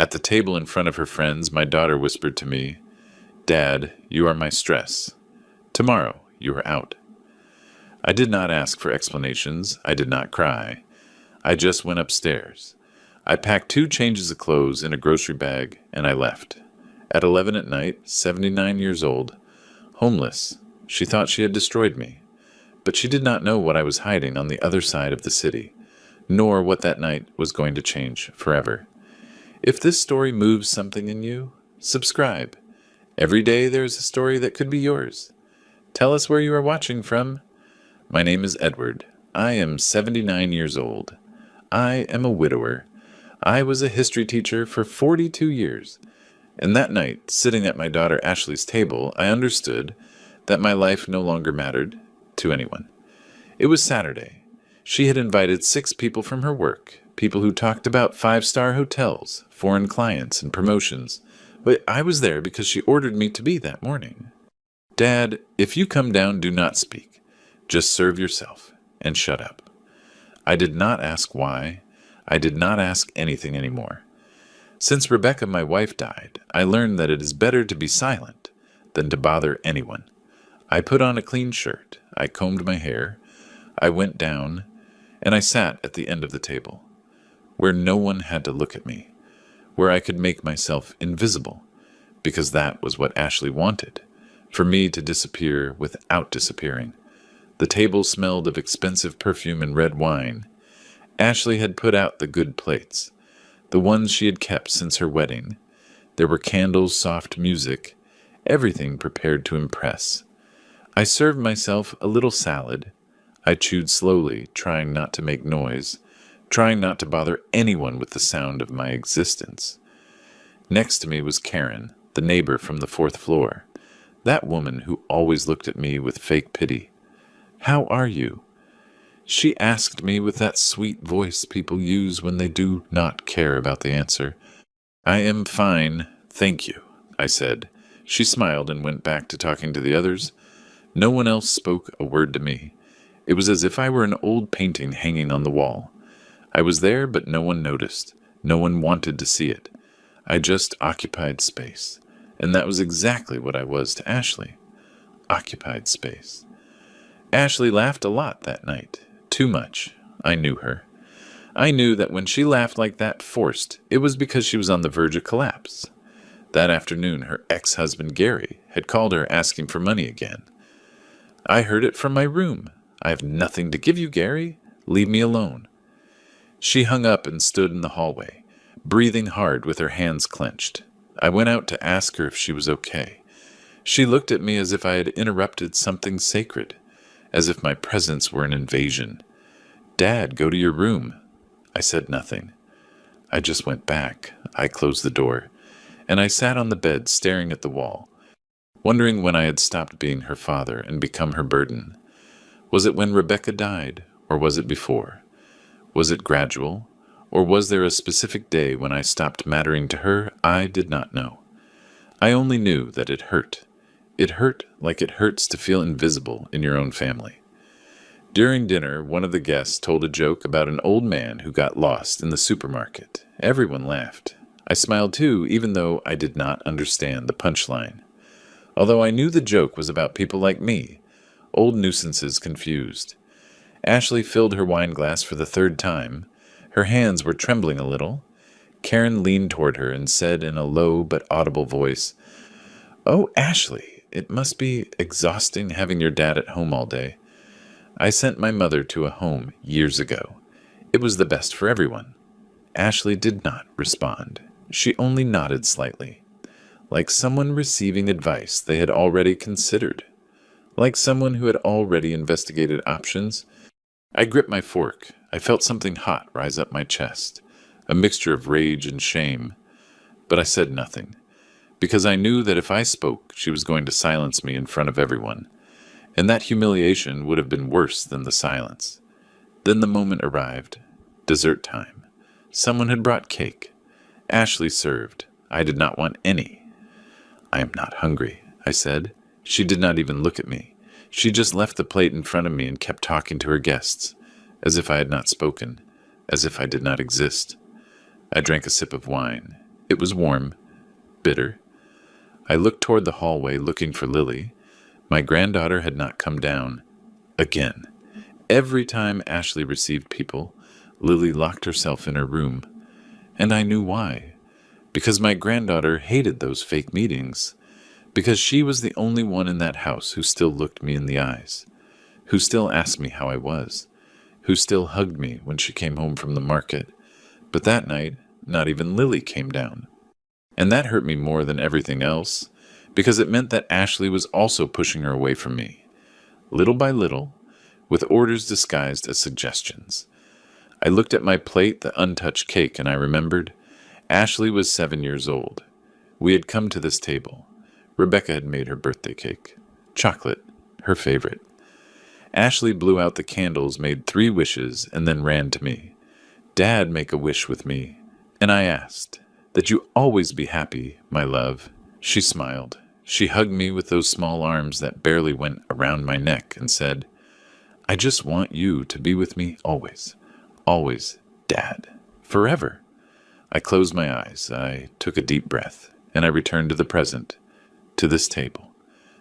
At the table in front of her friends, my daughter whispered to me, "Dad, you are my stress. Tomorrow, you are out." I did not ask for explanations. I did not cry. I just went upstairs. I packed 2 changes of clothes in a grocery bag, and I left. At 11 at night, 79 years old, homeless, she thought she had destroyed me. But she did not know what I was hiding on the other side of the city, nor what that night was going to change forever. If this story moves something in you, subscribe. Every day there is a story that could be yours. Tell us where you are watching from. My name is Edward. I am 79 years old. I am a widower. I was a history teacher for 42 years. And that night, sitting at my daughter Ashley's table, I understood that my life no longer mattered to anyone. It was Saturday. She had invited 6 people from her work, people who talked about 5-star hotels, foreign clients, and promotions. But I was there because she ordered me to be that morning. "Dad, if you come down, do not speak. Just serve yourself and shut up." I did not ask why. I did not ask anything anymore. Since Rebecca, my wife, died, I learned that it is better to be silent than to bother anyone. I put on a clean shirt. I combed my hair. I went down, and I sat at the end of the table, where no one had to look at me, where I could make myself invisible, because that was what Ashley wanted, for me to disappear without disappearing. The table smelled of expensive perfume and red wine. Ashley had put out the good plates, the ones she had kept since her wedding. There were candles, soft music, everything prepared to impress. I served myself a little salad. I chewed slowly, trying not to make noise, trying not to bother anyone with the sound of my existence. Next to me was Karen, the neighbor from the 4th floor, that woman who always looked at me with fake pity. "How are you?" She asked me with that sweet voice people use when they do not care about the answer. "I am fine, thank you," I said. She smiled and went back to talking to the others. No one else spoke a word to me. It was as if I were an old painting hanging on the wall. I was there, but no one noticed. No one wanted to see it. I just occupied space. And that was exactly what I was to Ashley. Occupied space. Ashley laughed a lot that night. Too much. I knew her. I knew that when she laughed like that forced, it was because she was on the verge of collapse. That afternoon, her ex-husband Gary had called her asking for money again. I heard it from my room. "I have nothing to give you, Gary. Leave me alone." She hung up and stood in the hallway, breathing hard with her hands clenched. I went out to ask her if she was okay. She looked at me as if I had interrupted something sacred, as if my presence were an invasion. "Dad, go to your room." I said nothing. I just went back. I closed the door, and I sat on the bed staring at the wall, wondering when I had stopped being her father and become her burden. Was it when Rebecca died, or was it before? Was it gradual, or was there a specific day when I stopped mattering to her? I did not know. I only knew that it hurt. It hurt like it hurts to feel invisible in your own family. During dinner, one of the guests told a joke about an old man who got lost in the supermarket. Everyone laughed. I smiled too, even though I did not understand the punchline. Although I knew the joke was about people like me, old nuisances confused. Ashley filled her wine glass for the 3rd time. Her hands were trembling a little. Karen leaned toward her and said in a low but audible voice, "Oh, Ashley, it must be exhausting having your dad at home all day. I sent my mother to a home years ago. It was the best for everyone." Ashley did not respond. She only nodded slightly, like someone receiving advice they had already considered, like someone who had already investigated options. I gripped my fork. I felt something hot rise up my chest, a mixture of rage and shame. But I said nothing, because I knew that if I spoke, she was going to silence me in front of everyone, and that humiliation would have been worse than the silence. Then the moment arrived. Dessert time. Someone had brought cake. Ashley served. I did not want any. "I am not hungry," I said. She did not even look at me. She just left the plate in front of me and kept talking to her guests, as if I had not spoken, as if I did not exist. I drank a sip of wine. It was warm, bitter. I looked toward the hallway looking for Lily. My granddaughter had not come down. Again. Every time Ashley received people, Lily locked herself in her room. And I knew why. Because my granddaughter hated those fake meetings. Because she was the only one in that house who still looked me in the eyes. Who still asked me how I was. Who still hugged me when she came home from the market. But that night, not even Lily came down. And that hurt me more than everything else, because it meant that Ashley was also pushing her away from me. Little by little, with orders disguised as suggestions. I looked at my plate, the untouched cake, and I remembered Ashley was 7 years old. We had come to this table. Rebecca had made her birthday cake. Chocolate, her favorite. Ashley blew out the candles, made 3 wishes, and then ran to me. Dad, make a wish with me. And I asked, that you always be happy, my love. She smiled. She hugged me with those small arms that barely went around my neck and said, I just want you to be with me always. Always, Dad. Forever. I closed my eyes. I took a deep breath, and I returned to the present, to this table,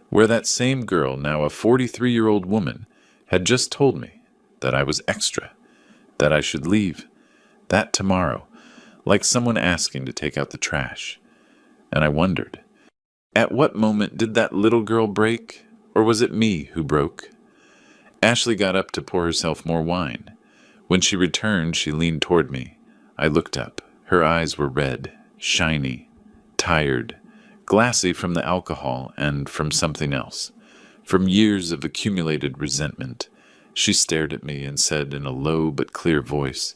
where that same girl, now a 43-year-old woman, had just told me that I was extra, that I should leave, that tomorrow, like someone asking to take out the trash. And I wondered, at what moment did that little girl break, or was it me who broke? Ashley got up to pour herself more wine. When she returned, she leaned toward me. I looked up. Her eyes were red, shiny, tired, glassy from the alcohol and from something else, from years of accumulated resentment. She stared at me and said in a low but clear voice,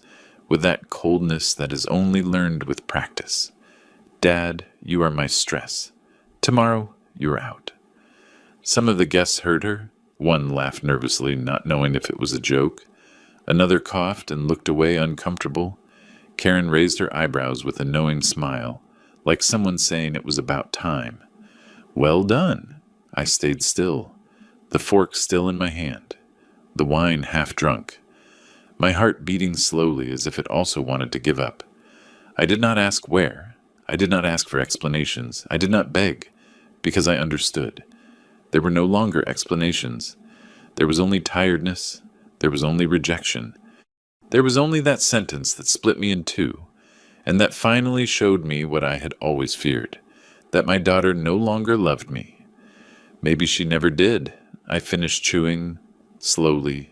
with that coldness that is only learned with practice, Dad, you are my stress. Tomorrow, you are out. Some of the guests heard her. One laughed nervously, not knowing if it was a joke. Another coughed and looked away uncomfortable. Karen raised her eyebrows with a knowing smile, like someone saying it was about time. Well done. I stayed still, the fork still in my hand, the wine half drunk, my heart beating slowly as if it also wanted to give up. I did not ask where. I did not ask for explanations. I did not beg, because I understood. There were no longer explanations. There was only tiredness. There was only rejection. There was only that sentence that split me in two, and that finally showed me what I had always feared, that my daughter no longer loved me. Maybe she never did. I finished chewing, slowly,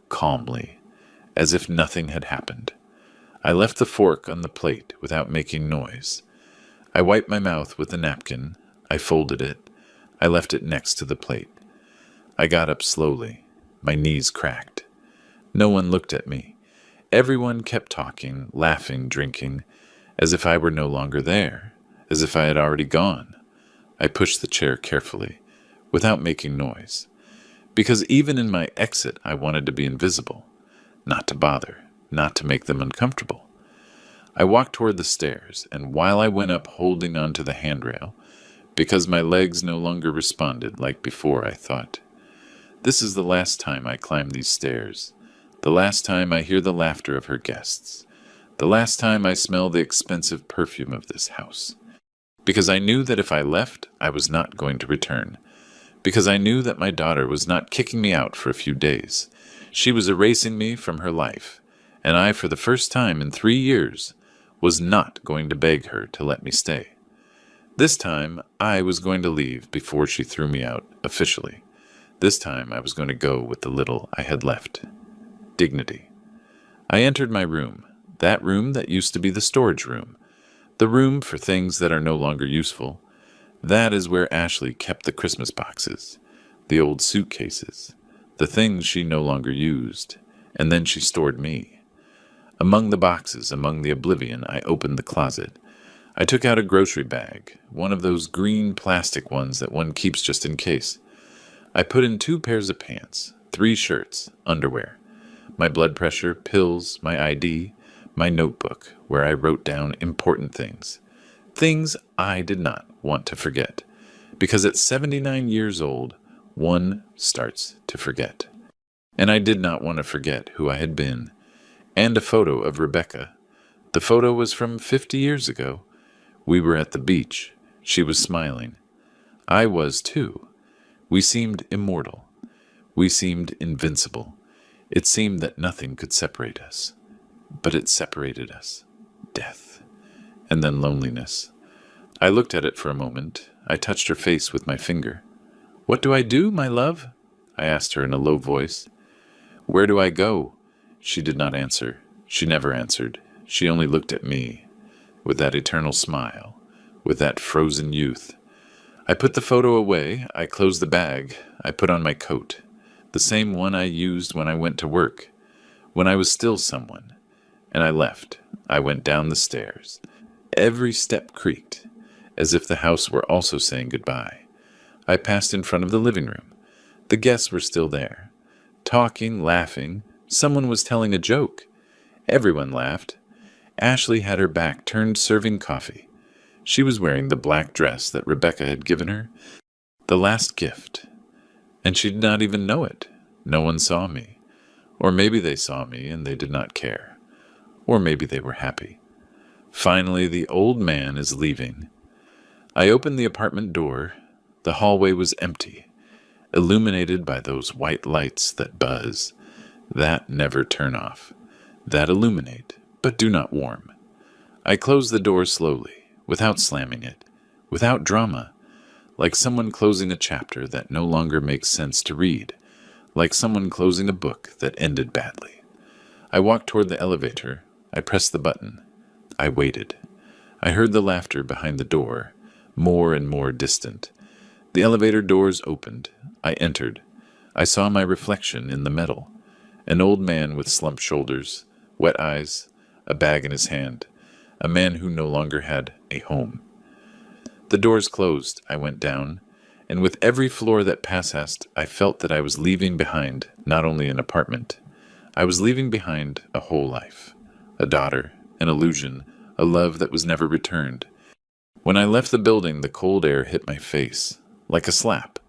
calmly, as if nothing had happened. I left the fork on the plate without making noise. I wiped my mouth with a napkin. I folded it. I left it next to the plate. I got up slowly. My knees cracked. No one looked at me. Everyone kept talking, laughing, drinking, as if I were no longer there, as if I had already gone. I pushed the chair carefully, without making noise, because even in my exit I wanted to be invisible, not to bother, not to make them uncomfortable. I walked toward the stairs, and while I went up holding onto the handrail, because my legs no longer responded like before, I thought, this is the last time I climb these stairs, the last time I hear the laughter of her guests, the last time I smell the expensive perfume of this house. Because I knew that if I left, I was not going to return. Because I knew that my daughter was not kicking me out for a few days. She was erasing me from her life, and I, for the first time in 3 years, was not going to beg her to let me stay. This time, I was going to leave before she threw me out officially. This time, I was going to go with the little I had left. Dignity. I entered my room, that room that used to be the storage room, the room for things that are no longer useful. That is where Ashley kept the Christmas boxes, the old suitcases, the things she no longer used, and then she stored me. Among the boxes, among the oblivion, I opened the closet. I took out a grocery bag, one of those green plastic ones that one keeps just in case. I put in 2 pairs of pants, 3 shirts, underwear, my blood pressure, pills, my ID, my notebook, where I wrote down important things. Things I did not want to forget, because at 79 years old, one starts to forget. And I did not want to forget who I had been. And a photo of Rebecca. The photo was from 50 years ago. We were at the beach. She was smiling. I was too. We seemed immortal. We seemed invincible. It seemed that nothing could separate us. But it separated us. Death. And then loneliness. I looked at it for a moment. I touched her face with my finger. "What do I do, my love?" I asked her in a low voice. "Where do I go?" She did not answer. She never answered. She only looked at me, with that eternal smile, with that frozen youth. I put the photo away. I closed the bag. I put on my coat, the same one I used when I went to work, when I was still someone. And I left. I went down the stairs. Every step creaked, as if the house were also saying goodbye. I passed in front of the living room. The guests were still there, talking, laughing. Someone was telling a joke. Everyone laughed. Ashley had her back turned serving coffee. She was wearing the black dress that Rebecca had given her, the last gift. And she did not even know it. No one saw me. Or maybe they saw me and they did not care. Or maybe they were happy. Finally, the old man is leaving. I opened the apartment door. The hallway was empty, illuminated by those white lights that buzz, that never turn off, that illuminate, but do not warm. I closed the door slowly, without slamming it, without drama, like someone closing a chapter that no longer makes sense to read, like someone closing a book that ended badly. I walked toward the elevator. I pressed the button. I waited. I heard the laughter behind the door, more and more distant. The elevator doors opened. I entered. I saw my reflection in the metal. An old man with slumped shoulders, wet eyes, a bag in his hand. A man who no longer had a home. The doors closed. I went down, and with every floor that passed, I felt that I was leaving behind not only an apartment. I was leaving behind a whole life. A daughter, an illusion, a love that was never returned. When I left the building, the cold air hit my face, like a slap,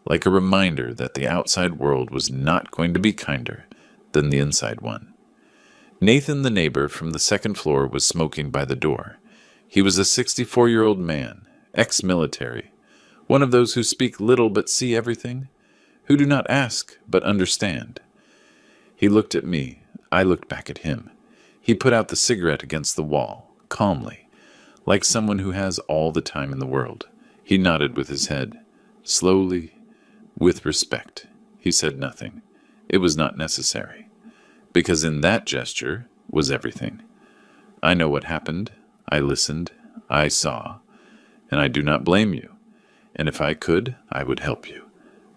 like a reminder that the outside world was not going to be kinder than the inside one. Nathan, the neighbor from the second floor, was smoking by the door. He was a 64-year-old man, ex-military, one of those who speak little but see everything, who do not ask but understand. He looked at me. I looked back at him. He put out the cigarette against the wall, calmly, like someone who has all the time in the world. He nodded with his head, slowly, with respect. He said nothing. It was not necessary, because in that gesture was everything. I know what happened. I listened. I saw. And I do not blame you. And if I could, I would help you.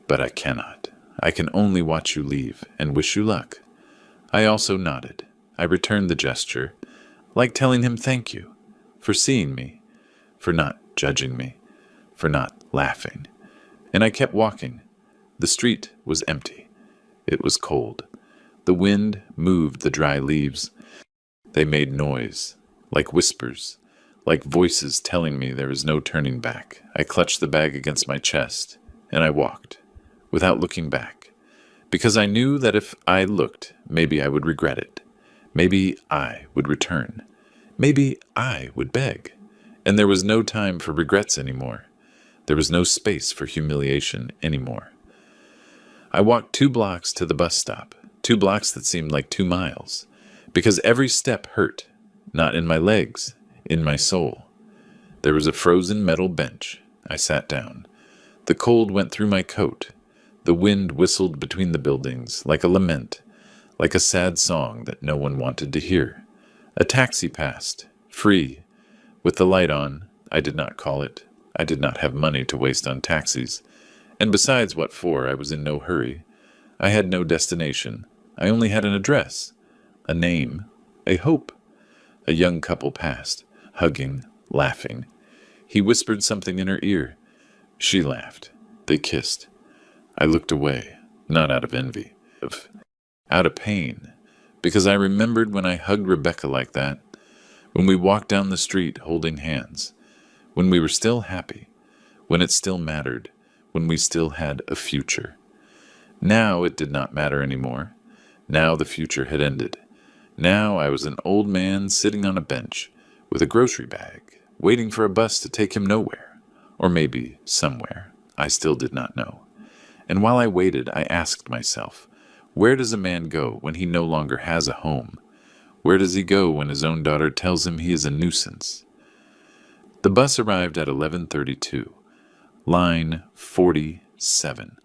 But I cannot. I can only watch you leave and wish you luck. I also nodded. I returned the gesture, like telling him thank you for seeing me, for not judging me, for not laughing. And I kept walking. The street was empty. It was cold. The wind moved the dry leaves. They made noise, like whispers, like voices telling me there was no turning back. I clutched the bag against my chest, and I walked, without looking back, because I knew that if I looked, maybe I would regret it. Maybe I would return. Maybe I would beg. And there was no time for regrets anymore. There was no space for humiliation anymore. I walked 2 blocks to the bus stop, 2 blocks that seemed like 2 miles, because every step hurt, not in my legs, in my soul. There was a frozen metal bench. I sat down. The cold went through my coat. The wind whistled between the buildings like a lament, like a sad song that no one wanted to hear. A taxi passed, free, with the light on. I did not call it. I did not have money to waste on taxis. And besides, what for? I was in no hurry. I had no destination. I only had an address, a name, a hope. A young couple passed, hugging, laughing. He whispered something in her ear. She laughed. They kissed. I looked away, not out of envy, out of pain, because I remembered when I hugged Rebecca like that, when we walked down the street holding hands, when we were still happy, when it still mattered, when we still had a future. Now it did not matter anymore. Now the future had ended. Now I was an old man sitting on a bench with a grocery bag, waiting for a bus to take him nowhere, or maybe somewhere. I still did not know. And while I waited, I asked myself, where does a man go when he no longer has a home? Where does he go when his own daughter tells him he is a nuisance? The bus arrived at 11:32, line 47.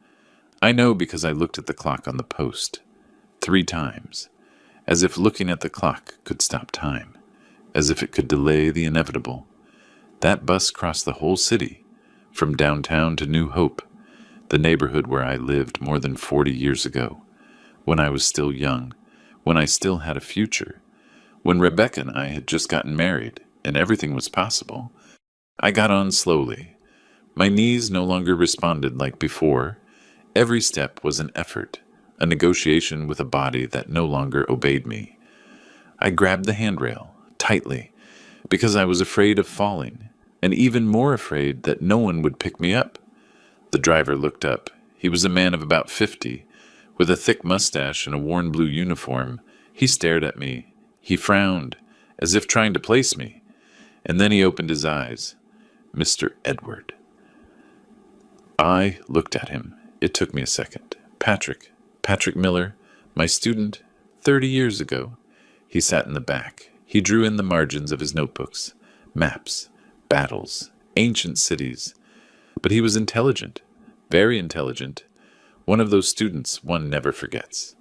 I know because I looked at the clock on the post 3 times, as if looking at the clock could stop time, as if it could delay the inevitable. That bus crossed the whole city, from downtown to New Hope, the neighborhood where I lived more than 40 years ago, when I was still young, when I still had a future, when Rebecca and I had just gotten married, and everything was possible. I got on slowly. My knees no longer responded like before. Every step was an effort, a negotiation with a body that no longer obeyed me. I grabbed the handrail, tightly, because I was afraid of falling, and even more afraid that no one would pick me up. The driver looked up. He was a man of about 50, with a thick mustache and a worn blue uniform. He stared at me. He frowned, as if trying to place me, and then he opened his eyes. Mr. Edward. I looked at him. It took me a second. Patrick Miller, my student, 30 years ago. He sat in the back. He drew in the margins of his notebooks, maps, battles, ancient cities. But he was intelligent, very intelligent. One of those students one never forgets.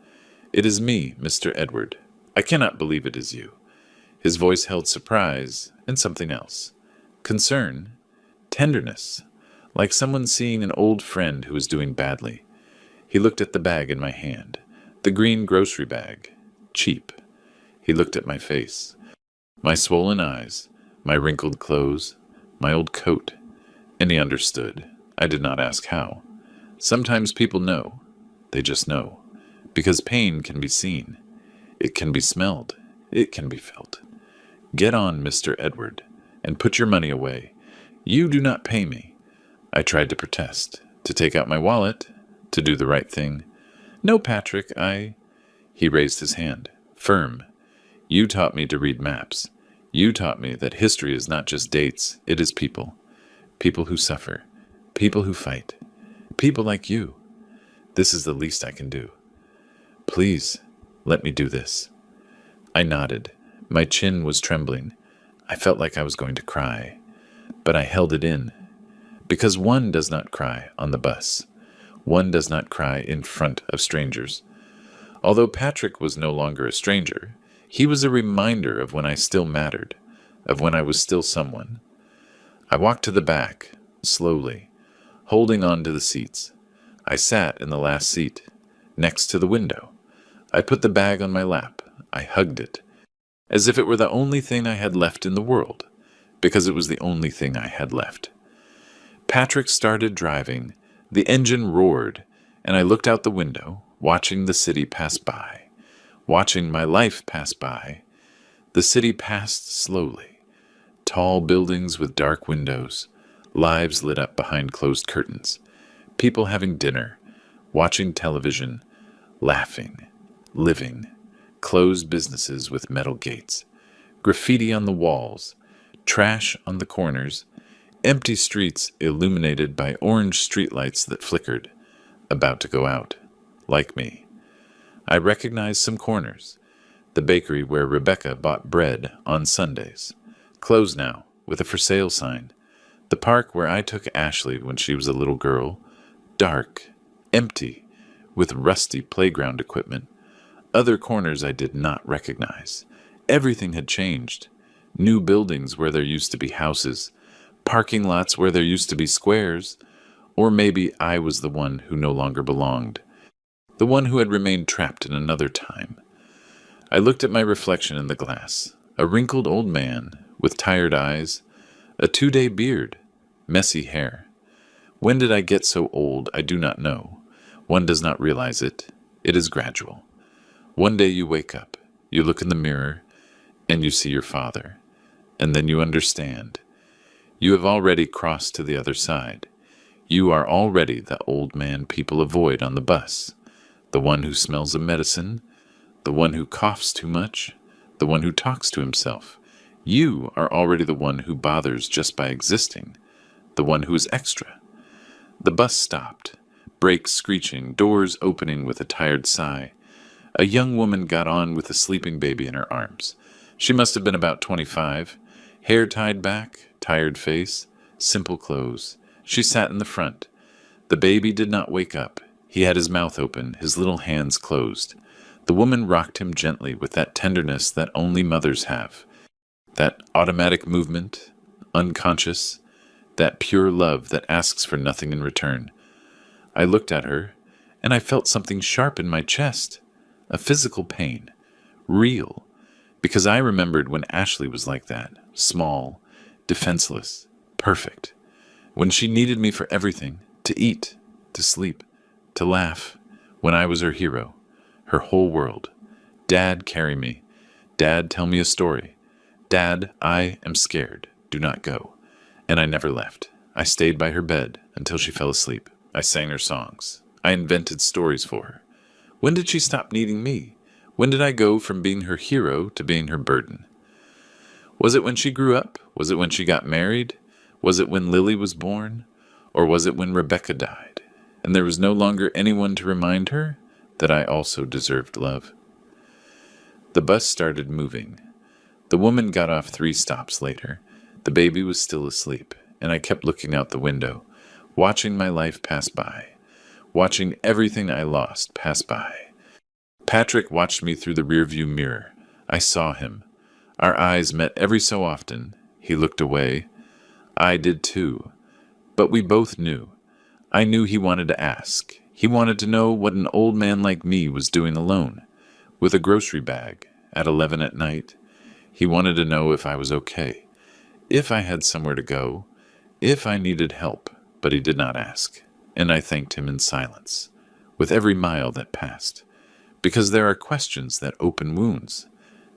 It is me, Mr. Edward. I cannot believe it is you. His voice held surprise and something else. Concern, tenderness, like someone seeing an old friend who is doing badly. He looked at the bag in my hand, the green grocery bag, cheap. He looked at my face, my swollen eyes, my wrinkled clothes, my old coat, and he understood. I did not ask how. Sometimes people know. They just know. Because pain can be seen. It can be smelled. It can be felt. Get on, Mr. Edward, and put your money away. You do not pay me. I tried to protest, to take out my wallet, to do the right thing. No, Patrick, He raised his hand, firm. You taught me to read maps. You taught me that history is not just dates, it is people. People who suffer. People who fight. People like you. This is the least I can do. Please, let me do this. I nodded. My chin was trembling. I felt like I was going to cry. But I held it in. Because one does not cry on the bus. One does not cry in front of strangers. Although Patrick was no longer a stranger, he was a reminder of when I still mattered, of when I was still someone. I walked to the back, slowly, holding on to the seats. I sat in the last seat, next to the window. I put the bag on my lap. I hugged it, as if it were the only thing I had left in the world, because it was the only thing I had left. Patrick started driving. The engine roared, and I looked out the window, watching the city pass by, watching my life pass by. The city passed slowly. Tall buildings with dark windows, lives lit up behind closed curtains, people having dinner, watching television, laughing, living, closed businesses with metal gates, graffiti on the walls, trash on the corners, empty streets illuminated by orange streetlights that flickered, about to go out, like me. I recognized some corners. The bakery where Rebecca bought bread on Sundays, closed now, with a for sale sign. The park where I took Ashley when she was a little girl, dark, empty, with rusty playground equipment. Other corners I did not recognize. Everything had changed. New buildings where there used to be houses, parking lots where there used to be squares, or maybe I was the one who no longer belonged, the one who had remained trapped in another time. I looked at my reflection in the glass, a wrinkled old man with tired eyes, a 2-day beard, messy hair. When did I get so old? I do not know. One does not realize it. It is gradual. One day you wake up, you look in the mirror, and you see your father, and then you understand. You have already crossed to the other side. You are already the old man people avoid on the bus, the one who smells of medicine, the one who coughs too much, the one who talks to himself, You are already the one who bothers just by existing, the one who is extra. The bus stopped, brakes screeching, doors opening with a tired sigh. A young woman got on with a sleeping baby in her arms. She must have been about 25, hair tied back, tired face, simple clothes. She sat in the front. The baby did not wake up. He had his mouth open, his little hands closed. The woman rocked him gently with that tenderness that only mothers have. That automatic movement, unconscious, that pure love that asks for nothing in return. I looked at her, and I felt something sharp in my chest. A physical pain. Real. Because I remembered when Ashley was like that. Small, defenseless, perfect. When she needed me for everything. To eat, to sleep, to laugh. When I was her hero. Her whole world. Dad, carry me. Dad, tell me a story. Dad, I am scared. Do not go. And I never left. I stayed by her bed until she fell asleep. I sang her songs. I invented stories for her. When did she stop needing me? When did I go from being her hero to being her burden? Was it when she grew up? Was it when she got married? Was it when Lily was born? Or was it when Rebecca died, and there was no longer anyone to remind her that I also deserved love? The bus started moving. The woman got off 3 stops later. The baby was still asleep, and I kept looking out the window, watching my life pass by, watching everything I lost pass by. Patrick watched me through the rearview mirror. I saw him. Our eyes met every so often. He looked away. I did too. But we both knew. I knew he wanted to ask. He wanted to know what an old man like me was doing alone, with a grocery bag, at 11 at night. He wanted to know if I was okay, if I had somewhere to go, if I needed help, but he did not ask, and I thanked him in silence, with every mile that passed, because there are questions that open wounds,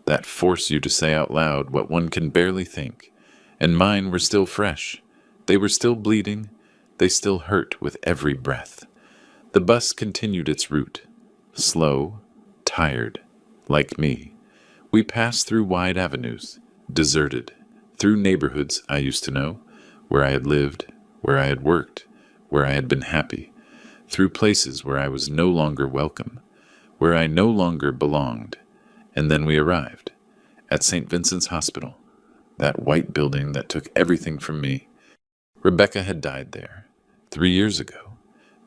that force you to say out loud what one can barely think, and mine were still fresh. They were still bleeding. They still hurt with every breath. The bus continued its route, slow, tired, like me. We passed through wide avenues, deserted, through neighborhoods I used to know, where I had lived, where I had worked, where I had been happy, through places where I was no longer welcome, where I no longer belonged. And then we arrived, at St. Vincent's Hospital, that white building that took everything from me. Rebecca had died there, 3 years ago.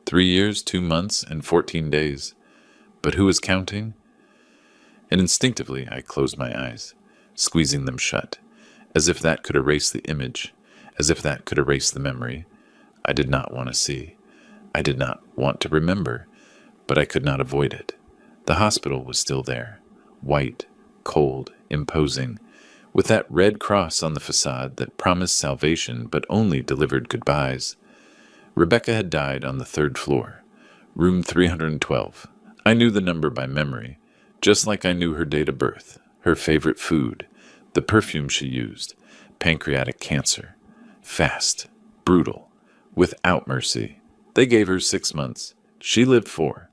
3 years, 2 months, and 14 days. But who was counting? And instinctively I closed my eyes, squeezing them shut, as if that could erase the image, as if that could erase the memory. I did not want to see. I did not want to remember, but I could not avoid it. The hospital was still there, white, cold, imposing, with that red cross on the facade that promised salvation but only delivered goodbyes. Rebecca had died on the 3rd floor, room 312. I knew the number by memory, just like I knew her date of birth, her favorite food, the perfume she used, pancreatic cancer. Fast, brutal, without mercy. They gave her 6 months. She lived 4,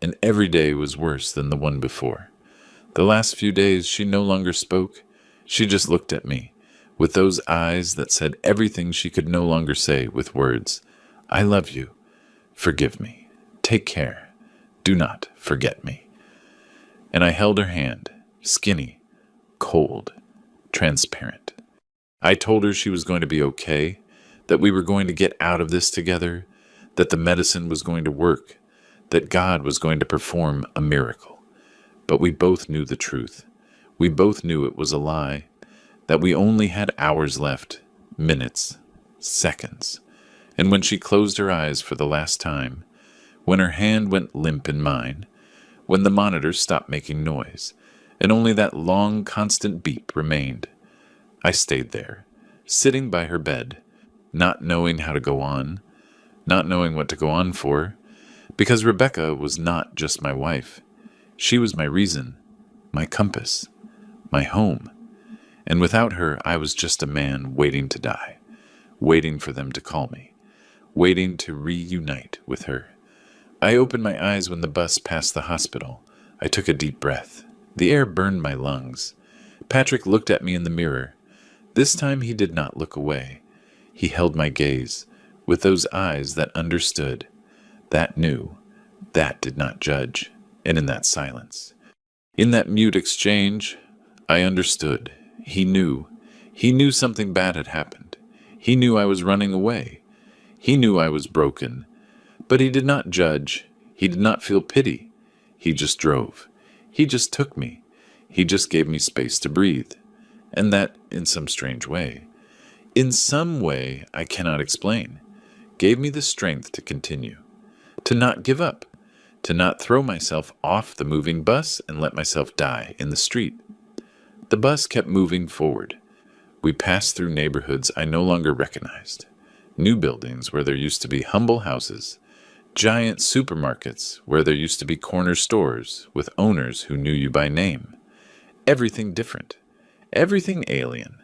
and every day was worse than the one before. The last few days she no longer spoke. She just looked at me, with those eyes that said everything she could no longer say with words. I love you. Forgive me. Take care. Do not forget me. And I held her hand, skinny, cold, transparent. I told her she was going to be okay, that we were going to get out of this together, that the medicine was going to work, that God was going to perform a miracle. But we both knew the truth. We both knew it was a lie, that we only had hours left, minutes, seconds. And when she closed her eyes for the last time, when her hand went limp in mine, when the monitor stopped making noise, and only that long, constant beep remained, I stayed there, sitting by her bed, not knowing how to go on, not knowing what to go on for, because Rebecca was not just my wife. She was my reason, my compass, my home. And without her, I was just a man waiting to die, waiting for them to call me, waiting to reunite with her. I opened my eyes when the bus passed the hospital. I took a deep breath. The air burned my lungs. Patrick looked at me in the mirror. This time he did not look away. He held my gaze, with those eyes that understood, that knew, that did not judge, and in that silence, in that mute exchange, I understood. He knew. He knew something bad had happened. He knew I was running away. He knew I was broken. But he did not judge. He did not feel pity. He just drove. He just took me. He just gave me space to breathe. And that, in some strange way, in some way I cannot explain, gave me the strength to continue, to not give up, to not throw myself off the moving bus and let myself die in the street. The bus kept moving forward. We passed through neighborhoods I no longer recognized, new buildings where there used to be humble houses, giant supermarkets where there used to be corner stores with owners who knew you by name. Everything different, everything alien,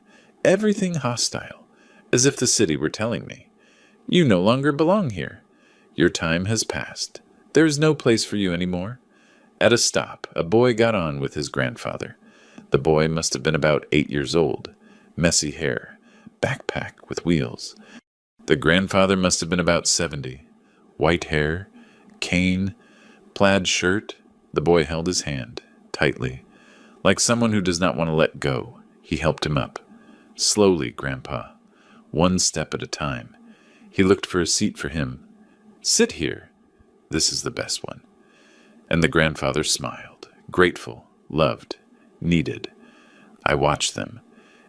everything hostile, as if the city were telling me, "You no longer belong here. Your time has passed. There is no place for you anymore." At a stop, a boy got on with his grandfather. The boy must have been about 8 years old, messy hair, backpack with wheels. The grandfather must have been about 70, white hair, cane, plaid shirt. The boy held his hand, tightly, like someone who does not want to let go. He helped him up. "Slowly, Grandpa. One step at a time." He looked for a seat for him. "Sit here. This is the best one." And the grandfather smiled, grateful, loved, needed. I watched them,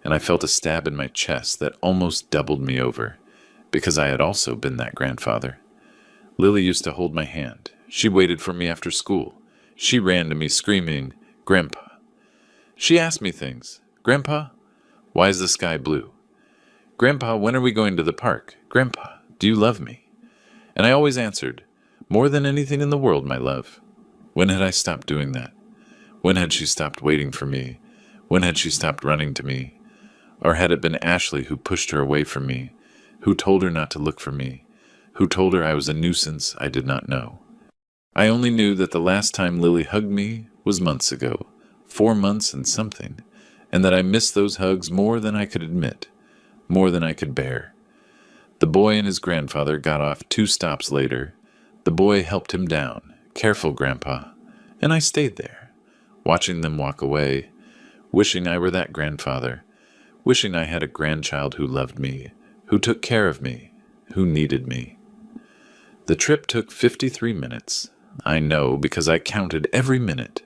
and I felt a stab in my chest that almost doubled me over, because I had also been that grandfather. Lily used to hold my hand. She waited for me after school. She ran to me screaming, "Grandpa." She asked me things. "Grandpa, why is the sky blue? Grandpa, when are we going to the park? Grandpa, do you love me?" And I always answered, "More than anything in the world, my love." When had I stopped doing that? When had she stopped waiting for me? When had she stopped running to me? Or had it been Ashley who pushed her away from me, who told her not to look for me, who told her I was a nuisance I did not know? I only knew that the last time Lily hugged me was months ago, 4 months and something, and that I missed those hugs more than I could admit, more than I could bear. The boy and his grandfather got off 2 stops later. The boy helped him down. "Careful, Grandpa." And I stayed there, watching them walk away, wishing I were that grandfather, wishing I had a grandchild who loved me, who took care of me, who needed me. The trip took 53 minutes. I know because I counted every minute,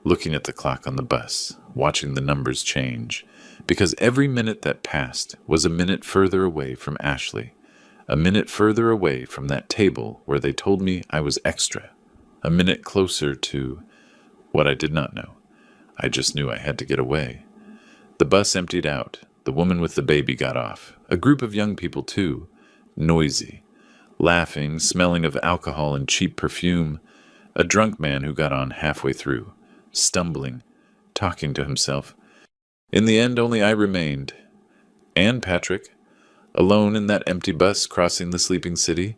looking at the clock on the bus, watching the numbers change, because every minute that passed was a minute further away from Ashley, a minute further away from that table where they told me I was extra, a minute closer to what I did not know. I just knew I had to get away. The bus emptied out. The woman with the baby got off. A group of young people, too, noisy, laughing, smelling of alcohol and cheap perfume. A drunk man who got on halfway through, stumbling, talking to himself. In the end, only I remained. And Patrick, alone in that empty bus crossing the sleeping city.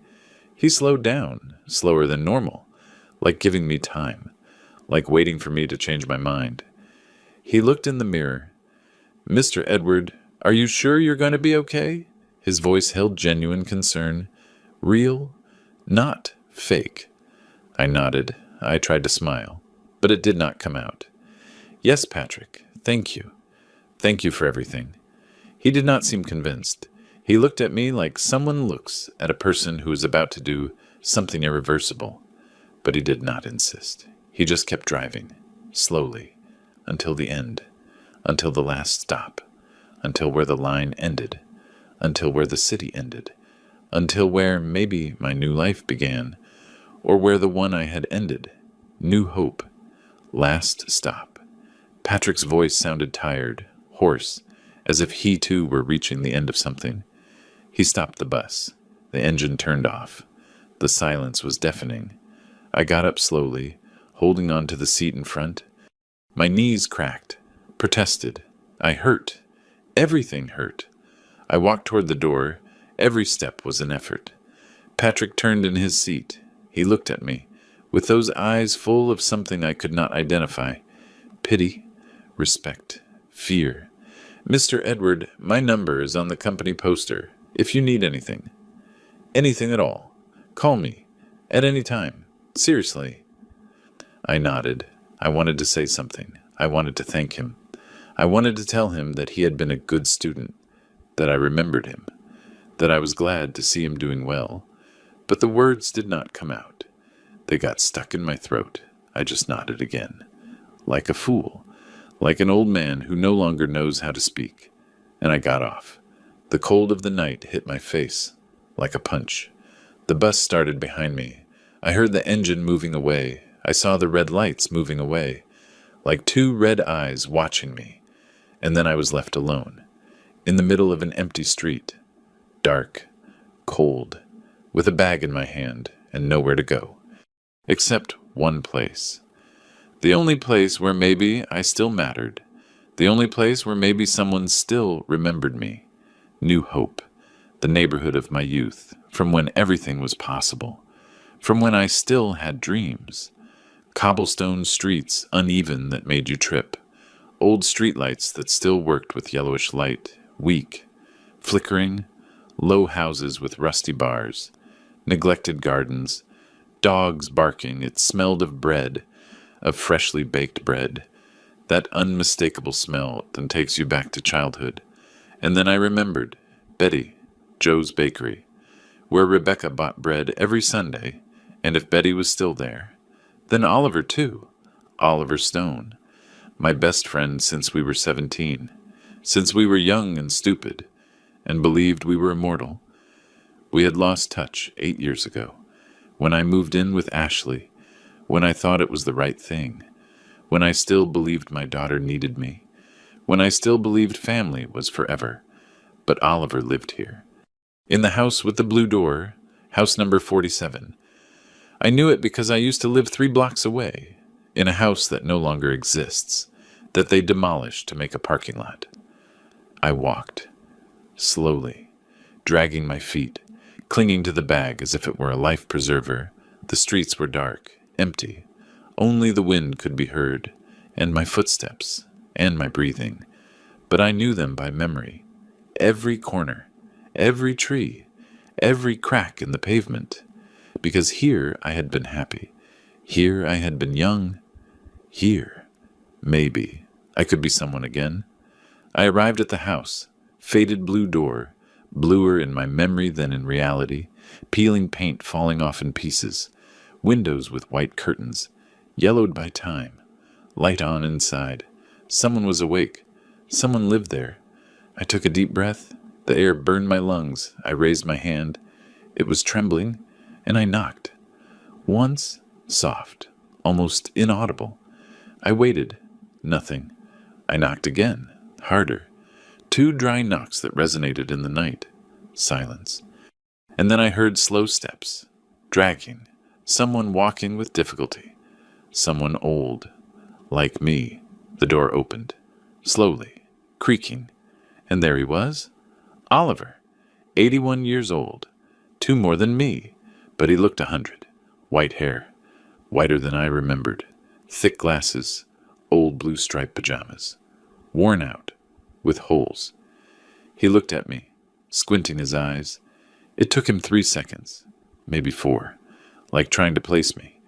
He slowed down, slower than normal, like giving me time, like waiting for me to change my mind. He looked in the mirror. "Mr. Edward, are you sure you're going to be okay?" His voice held genuine concern. Real, not fake. I nodded. I tried to smile, but it did not come out. "Yes, Patrick, thank you. Thank you for everything." He did not seem convinced. He looked at me like someone looks at a person who is about to do something irreversible, but he did not insist. He just kept driving, slowly, until the end, until the last stop, until where the line ended, until where the city ended, until where maybe my new life began, or where the one I had ended. New hope. Last stop. Patrick's voice sounded tired, hoarse, as if he too were reaching the end of something. He stopped the bus. The engine turned off. The silence was deafening. I got up slowly, holding on to the seat in front. My knees cracked, protested. I hurt. Everything hurt. I walked toward the door. Every step was an effort. Patrick turned in his seat. He looked at me, with those eyes full of something I could not identify. Pity, respect, fear. Mr. Edward, my number is on the company poster. If you need anything. Anything at all. Call me. At any time. Seriously. I nodded. I wanted to say something. I wanted to thank him. I wanted to tell him that he had been a good student, that I remembered him, that I was glad to see him doing well. But the words did not come out. They got stuck in my throat. I just nodded again. Like a fool. Like an old man who no longer knows how to speak. And I got off. The cold of the night hit my face. Like a punch. The bus started behind me. I heard the engine moving away. I saw the red lights moving away. Like two red eyes watching me. And then I was left alone. In the middle of an empty street. Dark. Cold. With a bag in my hand. And nowhere to go. Except one place. The only place where maybe I still mattered. The only place where maybe someone still remembered me. New Hope. The neighborhood of my youth. From when everything was possible. From when I still had dreams. Cobblestone streets uneven that made you trip. Old streetlights that still worked with yellowish light. Weak. Flickering. Low houses with rusty bars. Neglected gardens. Dogs barking. It smelled of bread. Of freshly baked bread. That unmistakable smell that takes you back to childhood. And then I remembered. Betty. Joe's Bakery. Where Rebecca bought bread every Sunday. And if Betty was still there. Then Oliver, too. Oliver Stone. My best friend since we were 17. Since we were young and stupid. And believed we were immortal. We had lost touch 8 years ago. When I moved in with Ashley. When I thought it was the right thing. When I still believed my daughter needed me. When I still believed family was forever. But Oliver lived here. In the house with the blue door. House number 47. I knew it because I used to live 3 blocks away. In a house that no longer exists. That they demolished to make a parking lot. I walked. Slowly. Dragging my feet. Clinging to the bag as if it were a life preserver. The streets were dark. Empty. Only the wind could be heard, and my footsteps, and my breathing. But I knew them by memory. Every corner, every tree, every crack in the pavement. Because here I had been happy. Here I had been young. Here, maybe, I could be someone again. I arrived at the house. Faded blue door, bluer in my memory than in reality. Peeling paint falling off in pieces. Windows with white curtains, yellowed by time. Light on inside. Someone was awake. Someone lived there. I took a deep breath. The air burned my lungs. I raised my hand. It was trembling, and I knocked. Once, soft, almost inaudible. I waited. Nothing. I knocked again, harder. 2 dry knocks that resonated in the night. Silence. And then I heard slow steps, dragging. Someone walking with difficulty. Someone old. Like me. The door opened. Slowly. Creaking. And there he was. Oliver. 81 years old. 2 more than me. But he looked 100. White hair. Whiter than I remembered. Thick glasses. Old blue striped pajamas. Worn out. With holes. He looked at me. Squinting his eyes. It took him 3 seconds. Maybe 4. Like trying to place me,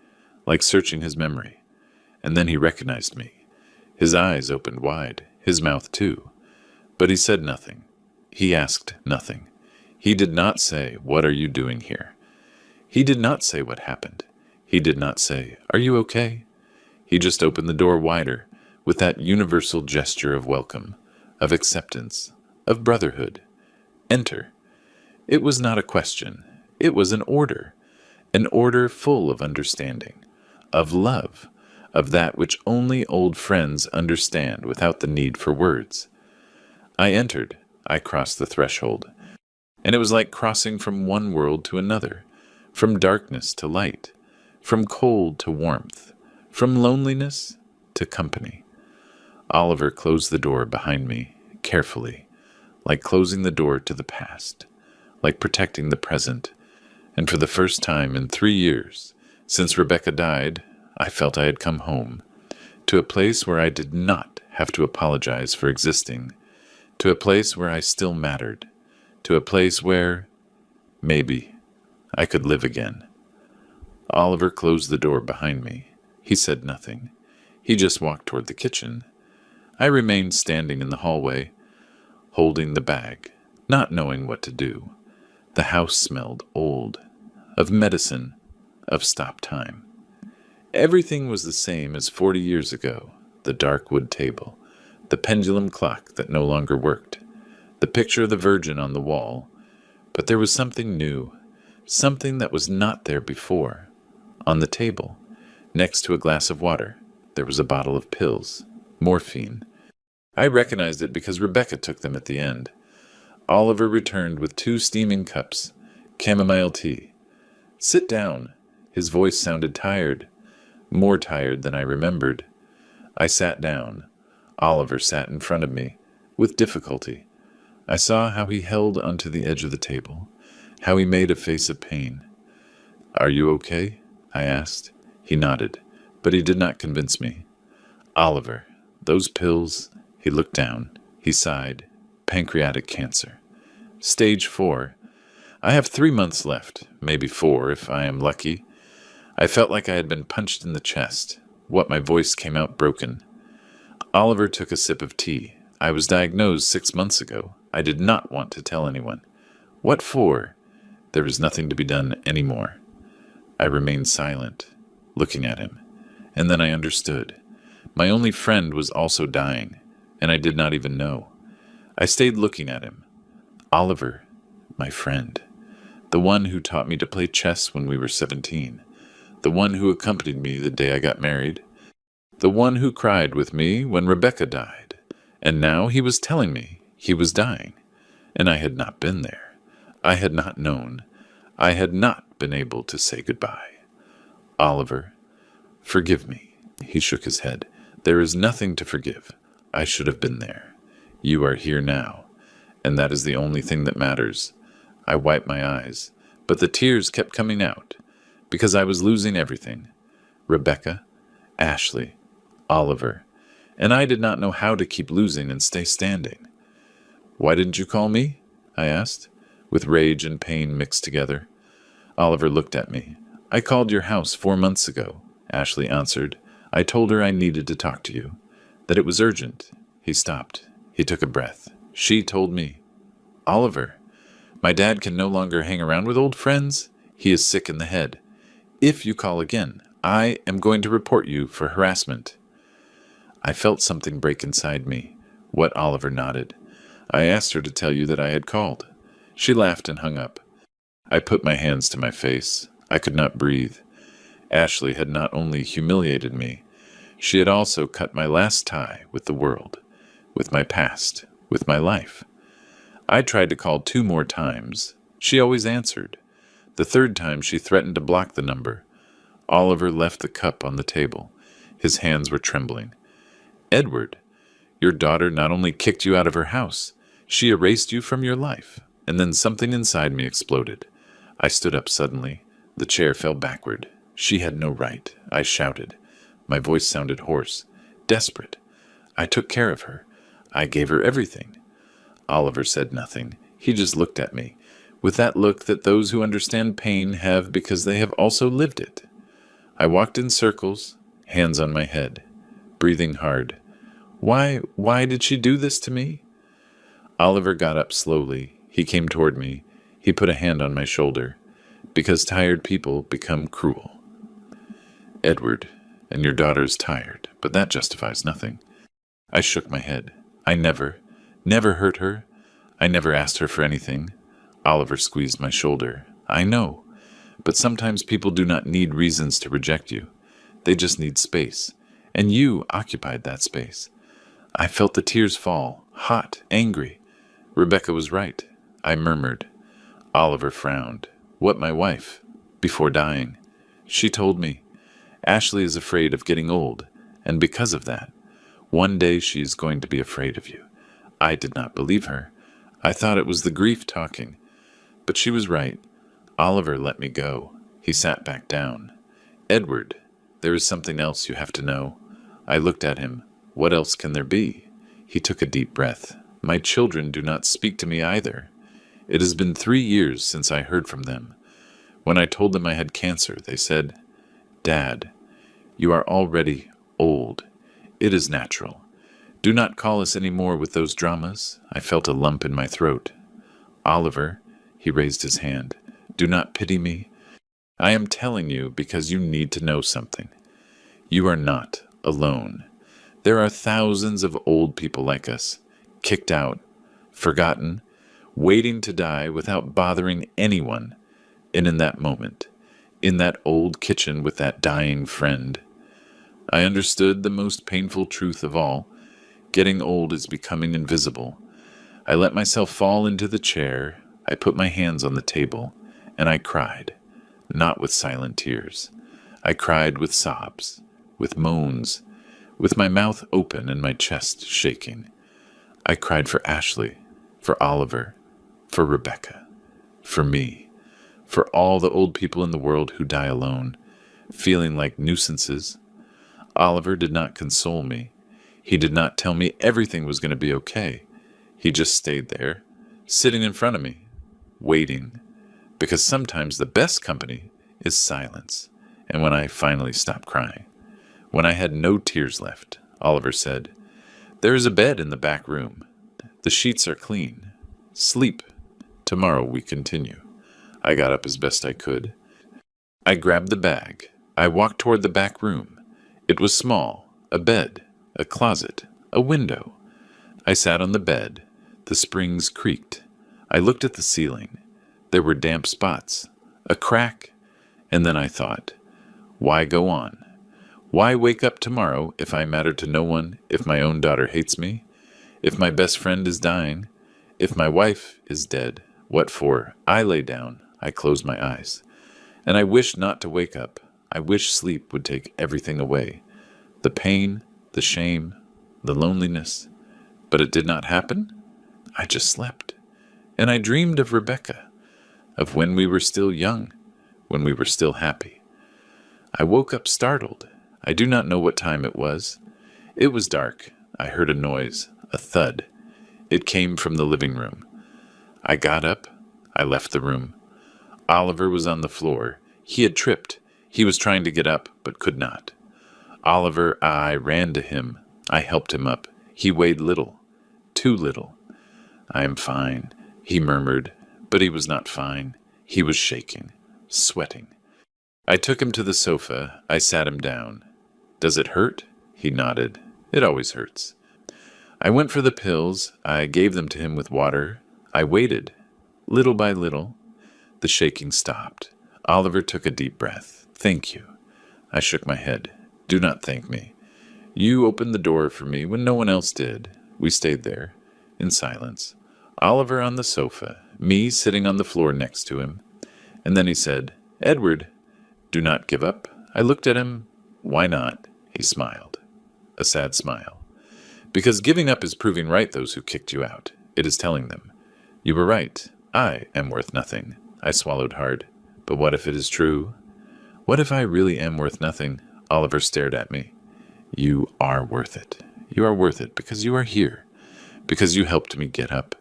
like searching his memory. And then he recognized me. His eyes opened wide, his mouth too. But he said nothing. He asked nothing. He did not say, "What are you doing here?" He did not say what happened. He did not say, "Are you okay?" He just opened the door wider, with that universal gesture of welcome, of acceptance, of brotherhood. Enter. It was not a question. It was an order. An order full of understanding, of love, of that which only old friends understand without the need for words. I entered. I crossed the threshold. And it was like crossing from one world to another, from darkness to light, from cold to warmth, from loneliness to company. Oliver closed the door behind me, carefully, like closing the door to the past, like protecting the present. And for the first time in 3 years, since Rebecca died, I felt I had come home, to a place where I did not have to apologize for existing, to a place where I still mattered, to a place where, maybe, I could live again. Oliver closed the door behind me. He said nothing. He just walked toward the kitchen. I remained standing in the hallway, holding the bag, not knowing what to do. The house smelled old, of medicine, of stop time. Everything was the same as 40 years ago. The dark wood table, the pendulum clock that no longer worked, the picture of the Virgin on the wall. But there was something new, something that was not there before. On the table, next to a glass of water, there was a bottle of pills, morphine. I recognized it because Rebecca took them at the end. Oliver returned with 2 steaming cups, chamomile tea. "Sit down." His voice sounded tired, more tired than I remembered. I sat down. Oliver sat in front of me, with difficulty. I saw how he held onto the edge of the table, how he made a face of pain. "Are you okay?" I asked. He nodded, but he did not convince me. "Oliver, those pills—" He looked down. He sighed. "Pancreatic cancer. Stage 4. I have 3 months left, maybe 4 if I am lucky." I felt like I had been punched in the chest. My voice came out broken. Oliver took a sip of tea. "I was diagnosed 6 months ago. I did not want to tell anyone." "What for?" There was nothing to be done anymore. I remained silent, looking at him. And then I understood. My only friend was also dying, and I did not even know. I stayed looking at him. Oliver, my friend. The one who taught me to play chess when we were 17. The one who accompanied me the day I got married. The one who cried with me when Rebecca died. And now he was telling me he was dying. And I had not been there. I had not known. I had not been able to say goodbye. "Oliver, forgive me." He shook his head. "There is nothing to forgive. I should have been there. You are here now, and that is the only thing that matters." I wiped my eyes, but the tears kept coming out, because I was losing everything. Rebecca, Ashley, Oliver, and I did not know how to keep losing and stay standing. "Why didn't you call me?" I asked, with rage and pain mixed together. Oliver looked at me. "I called your house 4 months ago," Ashley answered. "I told her I needed to talk to you, that it was urgent." He stopped. He took a breath. "She told me." "Oliver, my dad can no longer hang around with old friends. He is sick in the head. If you call again, I am going to report you for harassment." I felt something break inside me. Oliver nodded. "I asked her to tell you that I had called." She laughed and hung up. I put my hands to my face. I could not breathe. Ashley had not only humiliated me, she had also cut my last tie with the world, with my past, with my life. I tried to call 2 more times. She always answered. The 3rd time she threatened to block the number. Oliver left the cup on the table. His hands were trembling. "Edward, your daughter not only kicked you out of her house, she erased you from your life." And then something inside me exploded. I stood up suddenly. The chair fell backward. "She had no right," I shouted. My voice sounded hoarse, desperate. "I took care of her. I gave her everything." Oliver said nothing. He just looked at me, with that look that those who understand pain have because they have also lived it. I walked in circles, hands on my head, breathing hard. Why did she do this to me? Oliver got up slowly. He came toward me. He put a hand on my shoulder. "Because tired people become cruel." "Edward, and your daughter's tired, but that justifies nothing." I shook my head. "I never hurt her. I never asked her for anything." Oliver squeezed my shoulder. "I know, but sometimes people do not need reasons to reject you. They just need space, and you occupied that space." I felt the tears fall, hot, angry. Rebecca was right, I murmured. Oliver frowned. My wife? Before dying. She told me, "Ashley is afraid of getting old, and because of that, one day she is going to be afraid of you." I did not believe her. I thought it was the grief talking. But she was right. Oliver let me go. He sat back down. "Edward, there is something else you have to know." I looked at him. "What else can there be?" He took a deep breath. My children do not speak to me either. It has been 3 years since I heard from them. When I told them I had cancer, they said, "Dad, you are already old. It is natural. Do not call us any more with those dramas." I felt a lump in my throat. "Oliver," he raised his hand, "do not pity me. I am telling you because you need to know something. You are not alone. There are thousands of old people like us, kicked out, forgotten, waiting to die without bothering anyone. And in that moment, in that old kitchen with that dying friend, I understood the most painful truth of all. Getting old is becoming invisible. I let myself fall into the chair. I put my hands on the table, and I cried, not with silent tears. I cried with sobs, with moans, with my mouth open and my chest shaking. I cried for Ashley, for Oliver, for Rebecca, for me, for all the old people in the world who die alone, feeling like nuisances. Oliver did not console me. He did not tell me everything was going to be okay. He just stayed there, sitting in front of me, waiting, because sometimes the best company is silence. And when I finally stopped crying, when I had no tears left, Oliver said, "There is a bed in the back room. The sheets are clean. Sleep. Tomorrow we continue." I got up as best I could. I grabbed the bag. I walked toward the back room. It was small, a bed, a closet, a window. I sat on the bed. The springs creaked. I looked at the ceiling. There were damp spots, a crack, and then I thought, why go on? Why wake up tomorrow if I matter to no one, if my own daughter hates me, if my best friend is dying, if my wife is dead? What for? I lay down. I closed my eyes. And I wished not to wake up. I wished sleep would take everything away. The pain, the shame, the loneliness. But it did not happen. I just slept. And I dreamed of Rebecca, of when we were still young, when we were still happy. I woke up startled. I do not know what time it was. It was dark. I heard a noise, a thud. It came from the living room. I got up. I left the room. Oliver was on the floor. He had tripped. He was trying to get up, but could not. I ran to him. I helped him up. He weighed little. Too little. "I am fine," he murmured, but he was not fine. He was shaking, sweating. I took him to the sofa. I sat him down. "Does it hurt?" He nodded. "It always hurts." I went for the pills. I gave them to him with water. I waited. Little by little, the shaking stopped. Oliver took a deep breath. "Thank you." I shook my head. "Do not thank me. You opened the door for me when no one else did." We stayed there, in silence. Oliver on the sofa, me sitting on the floor next to him. And then he said, "Edward, do not give up." I looked at him. "Why not?" He smiled. A sad smile. "Because giving up is proving right those who kicked you out. It is telling them, you were right. I am worth nothing." I swallowed hard. But what if it is true? What if I really am worth nothing? Oliver stared at me. "You are worth it. You are worth it because you are here. Because you helped me get up.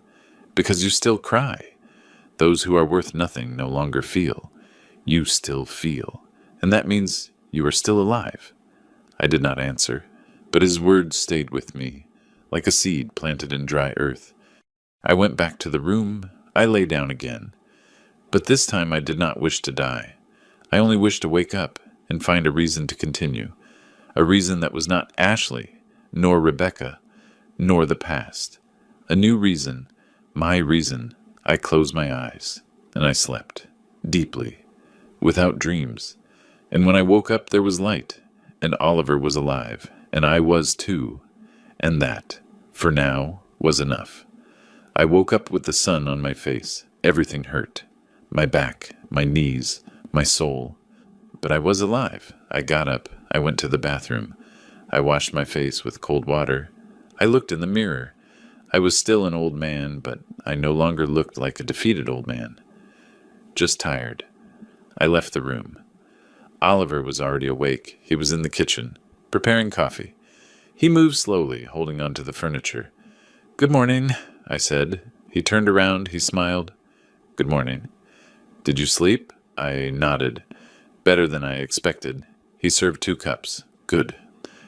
Because you still cry. Those who are worth nothing no longer feel. You still feel. And that means you are still alive." I did not answer, but his words stayed with me, like a seed planted in dry earth. I went back to the room. I lay down again. But this time I did not wish to die. I only wished to wake up and find a reason to continue. A reason that was not Ashley, nor Rebecca, nor the past. A new reason, my reason. I closed my eyes, and I slept, deeply, without dreams. And when I woke up there was light, and Oliver was alive, and I was too. And that, for now, was enough. I woke up with the sun on my face. Everything hurt. My back, my knees, my soul. But I was alive. I got up. I went to the bathroom. I washed my face with cold water. I looked in the mirror. I was still an old man, but I no longer looked like a defeated old man. Just tired. I left the room. Oliver was already awake. He was in the kitchen, preparing coffee. He moved slowly, holding onto the furniture. "Good morning." I said. He turned around, he smiled. Good morning. Did you sleep? I nodded. Better than I expected. He served 2 cups. Good.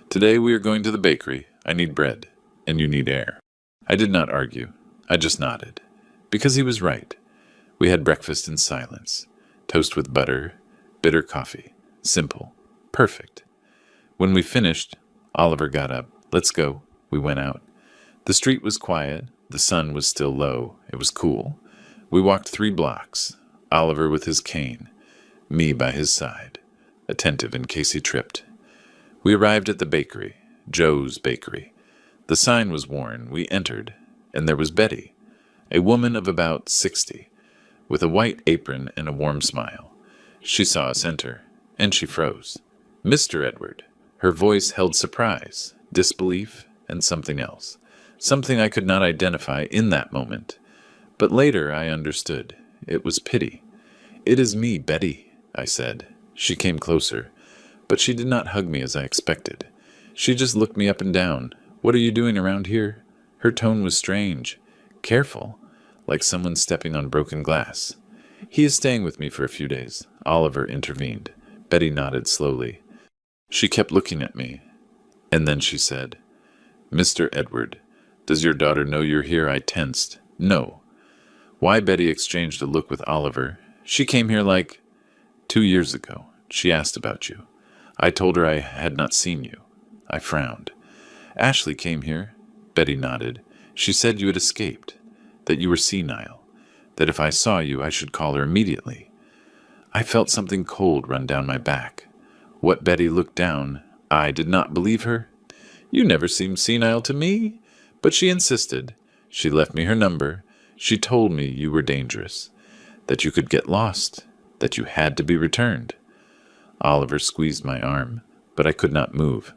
Today we are going to the bakery. I need bread, and you need air. I did not argue. I just nodded. Because he was right. We had breakfast in silence. Toast with butter, bitter coffee. Simple. Perfect. When we finished, Oliver got up. Let's go. We went out. The street was quiet. The sun was still low. It was cool. We walked 3 blocks. Oliver with his cane. Me by his side, attentive in case he tripped. We arrived at the bakery, Joe's Bakery. The sign was worn. We entered, and there was Betty, a woman of about 60, with a white apron and a warm smile. She saw us enter, and she froze. Mr. Edward. Her voice held surprise, disbelief, and something else. Something I could not identify in that moment. But later I understood. It was pity. It is me, Betty, I said. She came closer, but she did not hug me as I expected. She just looked me up and down. What are you doing around here? Her tone was strange. Careful, like someone stepping on broken glass. He is staying with me for a few days. Oliver intervened. Betty nodded slowly. She kept looking at me, and then she said, Mr. Edward, does your daughter know you're here? I tensed. No. Why? Betty exchanged a look with Oliver. She came here like 2 years ago. She asked about you. I told her I had not seen you. I frowned. Ashley came here. Betty nodded. She said you had escaped, that you were senile, that if I saw you I should call her immediately. I felt something cold run down my back. What? Betty looked down. I did not believe her. You never seemed senile to me. But she insisted. She left me her number. She told me you were dangerous, that you could get lost, that you had to be returned. Oliver squeezed my arm, but I could not move.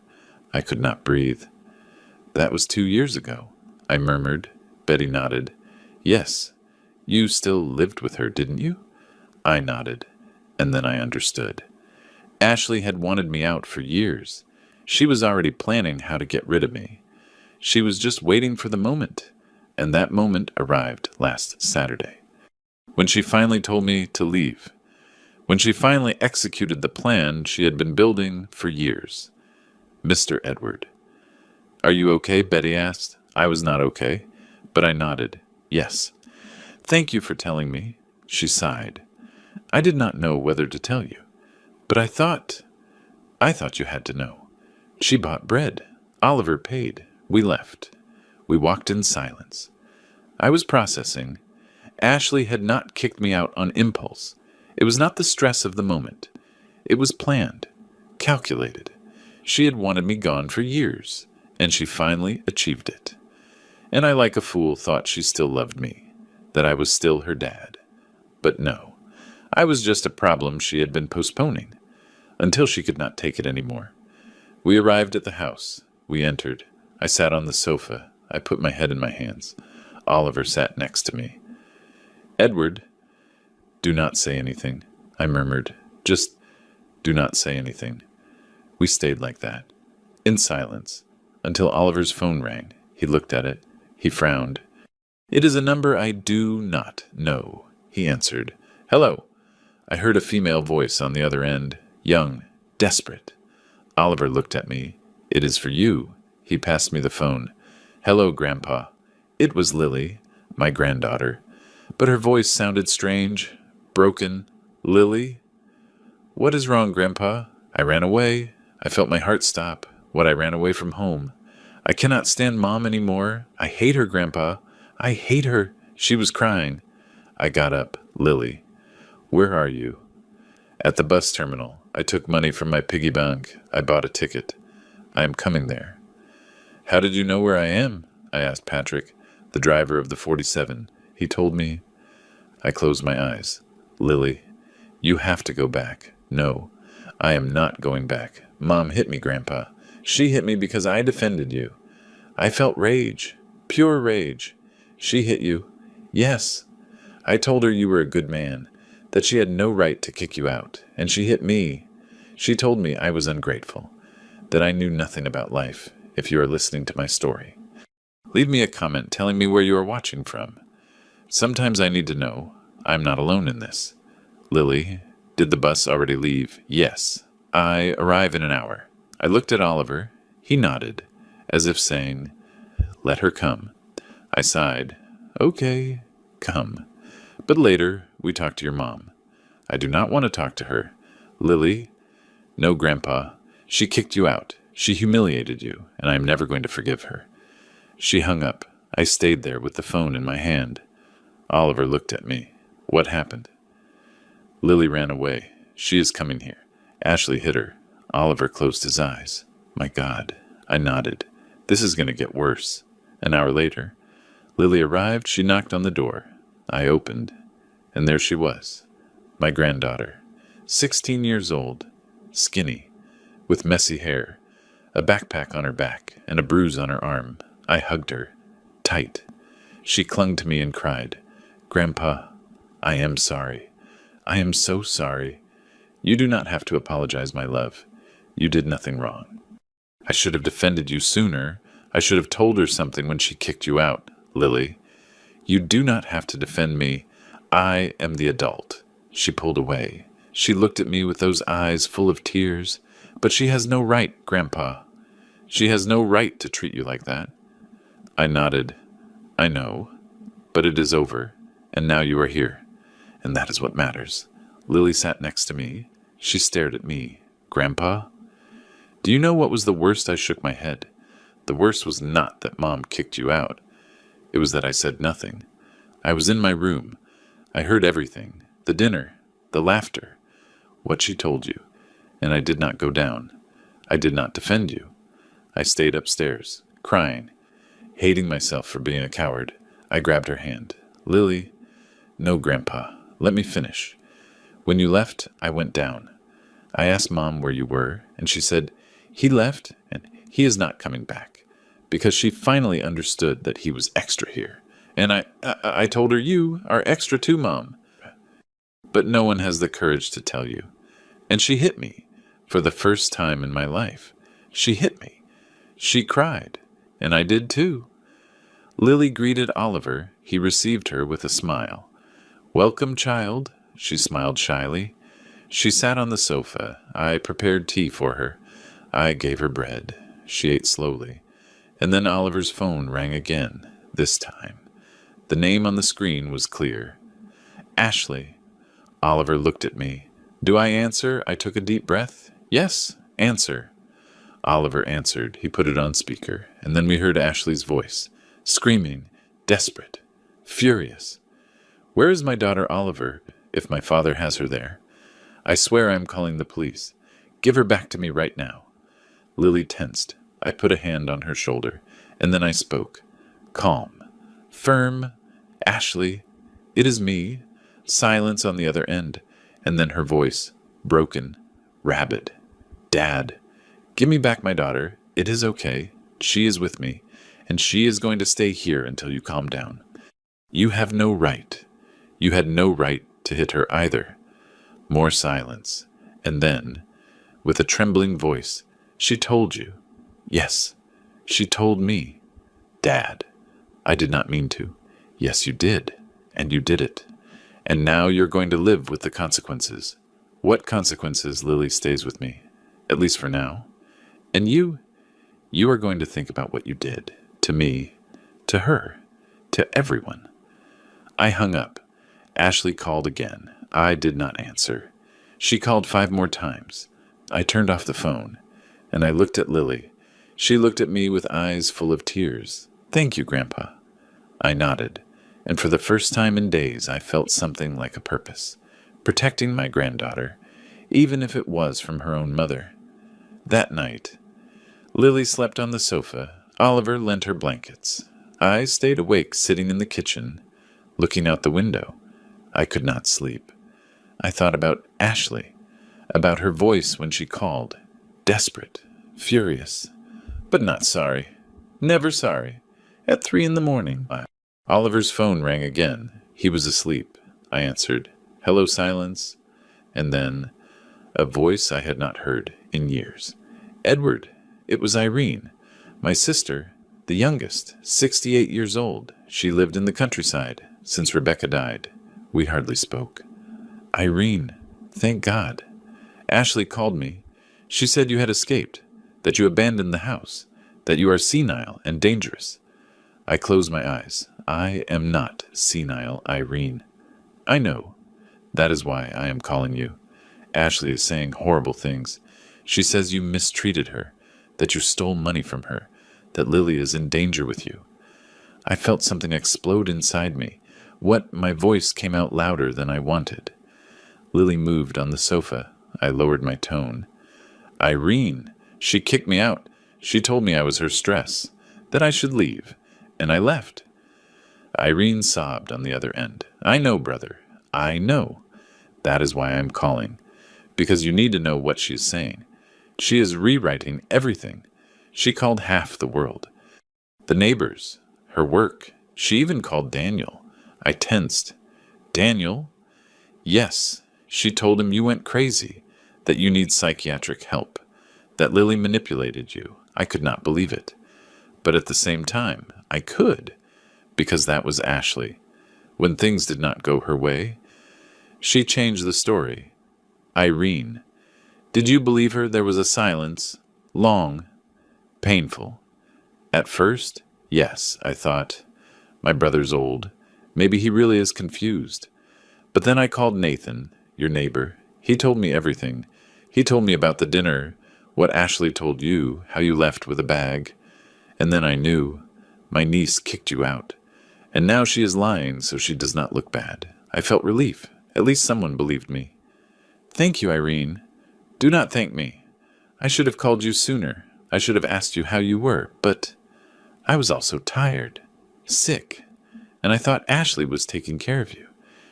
I could not breathe. That was 2 years ago, I murmured. Betty nodded. Yes. You still lived with her, didn't you? I nodded, and then I understood. Ashley had wanted me out for years. She was already planning how to get rid of me. She was just waiting for the moment, and that moment arrived last Saturday. When she finally told me to leave. When she finally executed the plan she had been building for years. Mr. Edward. Are you okay? Betty asked. I was not okay, but I nodded. Yes. Thank you for telling me. She sighed. I did not know whether to tell you, but I thought you had to know. She bought bread. Oliver paid. We left. We walked in silence. I was processing. Ashley had not kicked me out on impulse. It was not the stress of the moment. It was planned, calculated. She had wanted me gone for years, and she finally achieved it. And I, like a fool, thought she still loved me, that I was still her dad. But no, I was just a problem she had been postponing, until she could not take it anymore. We arrived at the house. We entered. I sat on the sofa. I put my head in my hands. Oliver sat next to me. Edward, do not say anything, I murmured. Just do not say anything. We stayed like that, in silence, until Oliver's phone rang. He looked at it. He frowned. It is a number I do not know, he answered. Hello. I heard a female voice on the other end, young, desperate. Oliver looked at me. It is for you. He passed me the phone. Hello, Grandpa. It was Lily, my granddaughter, but her voice sounded strange, broken. Lily? What is wrong, Grandpa? I ran away. I felt my heart stop. I ran away from home. I cannot stand Mom anymore. I hate her, Grandpa. I hate her. She was crying. I got up. Lily. Where are you? At the bus terminal. I took money from my piggy bank. I bought a ticket. I am coming there. How did you know where I am? I asked Patrick, the driver of the 47. He told me. I closed my eyes. Lily, you have to go back. No, I am not going back. Mom hit me, Grandpa. She hit me because I defended you. I felt rage, pure rage. She hit you. Yes. I told her you were a good man, that she had no right to kick you out, and she hit me. She told me I was ungrateful, that I knew nothing about life, if you are listening to my story. Leave me a comment telling me where you are watching from. Sometimes I need to know. I'm not alone in this. Lily, did the bus already leave? Yes. I arrive in an hour. I looked at Oliver. He nodded, as if saying, let her come. I sighed. Okay, come. But later, we talk to your mom. I do not want to talk to her. Lily? No, Grandpa. She kicked you out. She humiliated you, and I am never going to forgive her. She hung up. I stayed there with the phone in my hand. Oliver looked at me. What happened? Lily ran away. She is coming here. Ashley hit her. Oliver closed his eyes. My God. I nodded. This is going to get worse. An hour later, Lily arrived. She knocked on the door. I opened, and there she was. My granddaughter. 16 years old. Skinny. With messy hair. A backpack on her back, and a bruise on her arm. I hugged her. Tight. She clung to me and cried, Grandpa, I am sorry. I am so sorry. You do not have to apologize, my love. You did nothing wrong. I should have defended you sooner. I should have told her something when she kicked you out, Lily. You do not have to defend me. I am the adult. She pulled away. She looked at me with those eyes full of tears. But she has no right, Grandpa. She has no right to treat you like that. I nodded. I know. But it is over. And now you are here. And that is what matters. Lily sat next to me. She stared at me. Grandpa? Do you know what was the worst? I shook my head. The worst was not that Mom kicked you out. It was that I said nothing. I was in my room. I heard everything. The dinner. The laughter. What she told you. And I did not go down. I did not defend you. I stayed upstairs, crying, hating myself for being a coward. I grabbed her hand. Lily, no, Grandpa. Let me finish. When you left, I went down. I asked Mom where you were, and she said, he left, and he is not coming back, because she finally understood that he was extra here. And I told her you are extra too, Mom. But no one has the courage to tell you. And she hit me, for the first time in my life. She hit me. She cried, and I did too. Lily greeted Oliver. He received her with a smile. Welcome, child, she smiled shyly. She sat on the sofa. I prepared tea for her. I gave her bread. She ate slowly. And then Oliver's phone rang again, this time. The name on the screen was clear. Ashley. Oliver looked at me. Do I answer? I took a deep breath. Yes, answer. Oliver answered. He put it on speaker, and then we heard Ashley's voice, screaming, desperate, furious. Where is my daughter Oliver, if my father has her there? I swear I am calling the police. Give her back to me right now. Lily tensed. I put a hand on her shoulder, and then I spoke. Calm. Firm. Ashley. It is me. Silence on the other end, and then her voice, broken, rabid. Dad. Give me back my daughter. It is okay. She is with me, and she is going to stay here until you calm down. You have no right. You had no right to hit her either. More silence. And then, with a trembling voice, she told you. Yes, she told me. Dad, I did not mean to. Yes, you did. And you did it. And now you're going to live with the consequences. What consequences? Lily stays with me. At least for now. And you are going to think about what you did. To me. To her. To everyone. I hung up. Ashley called again. I did not answer. She called 5 more times. I turned off the phone, and I looked at Lily. She looked at me with eyes full of tears. Thank you, Grandpa. I nodded, and for the first time in days I felt something like a purpose. Protecting my granddaughter, even if it was from her own mother. That night, Lily slept on the sofa. Oliver lent her blankets. I stayed awake sitting in the kitchen, looking out the window. I could not sleep. I thought about Ashley, about her voice when she called. Desperate, furious, but not sorry. Never sorry. At 3 a.m. Oliver's phone rang again. He was asleep. I answered, hello, silence. And then, a voice I had not heard in years. Edward. It was Irene. My sister. The youngest, 68 years old. She lived in the countryside. Since Rebecca died, we hardly spoke. Irene, thank God. Ashley called me. She said you had escaped, that you abandoned the house, that you are senile and dangerous. I closed my eyes. I am not senile, Irene. I know. That is why I am calling you. Ashley is saying horrible things. She says you mistreated her, that you stole money from her, that Lily is in danger with you. I felt something explode inside me. My voice came out louder than I wanted. Lily moved on the sofa. I lowered my tone. Irene, she kicked me out. She told me I was her stress, that I should leave, and I left. Irene sobbed on the other end. I know, brother. I know. That is why I am calling, because you need to know what she is saying. She is rewriting everything. She called half the world. The neighbors, her work. She even called Daniel. I tensed. Daniel? Yes. She told him you went crazy, that you need psychiatric help, that Lily manipulated you. I could not believe it. But at the same time, I could, because that was Ashley. When things did not go her way, she changed the story. Irene, did you believe her? There was a silence, long, painful. At first, yes, I thought. My brother's old. Maybe he really is confused. But then I called Nathan, your neighbor. He told me everything. He told me about the dinner, what Ashley told you, how you left with a bag. And then I knew. My niece kicked you out. And now she is lying so she does not look bad. I felt relief. At least someone believed me. Thank you, Irene. Do not thank me. I should have called you sooner. I should have asked you how you were, but I was also tired, sick, and I thought Ashley was taking care of you.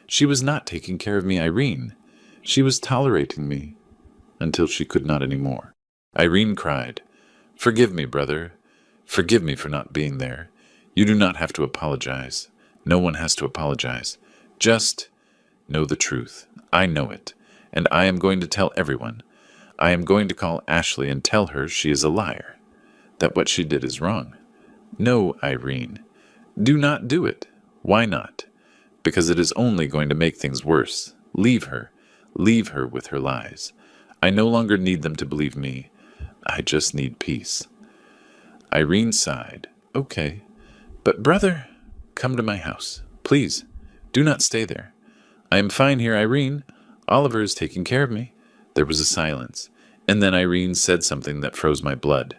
She was not taking care of me, Irene. She was tolerating me until she could not any more. Irene cried, Forgive me, brother. Forgive me for not being there. You do not have to apologize. No one has to apologize. Just know the truth. I know it, and I am going to tell everyone. I am going to call Ashley and tell her she is a liar, that what she did is wrong. No, Irene, do not do it. Why not? Because it is only going to make things worse. Leave her. Leave her with her lies. I no longer need them to believe me. I just need peace. Irene sighed. Okay. But brother, come to my house. Please, do not stay there. I am fine here, Irene. Oliver is taking care of me. There was a silence, and then Irene said something that froze my blood.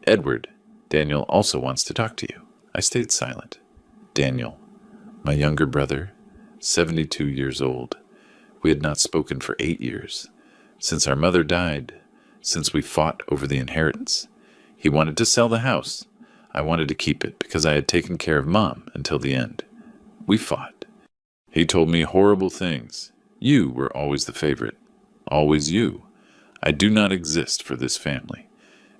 Edward, Daniel also wants to talk to you. I stayed silent. Daniel, my younger brother, 72 years old. We had not spoken for 8 years. Since our mother died, since we fought over the inheritance. He wanted to sell the house. I wanted to keep it because I had taken care of Mom until the end. We fought. He told me horrible things. You were always the favorite. Always you. I do not exist for this family.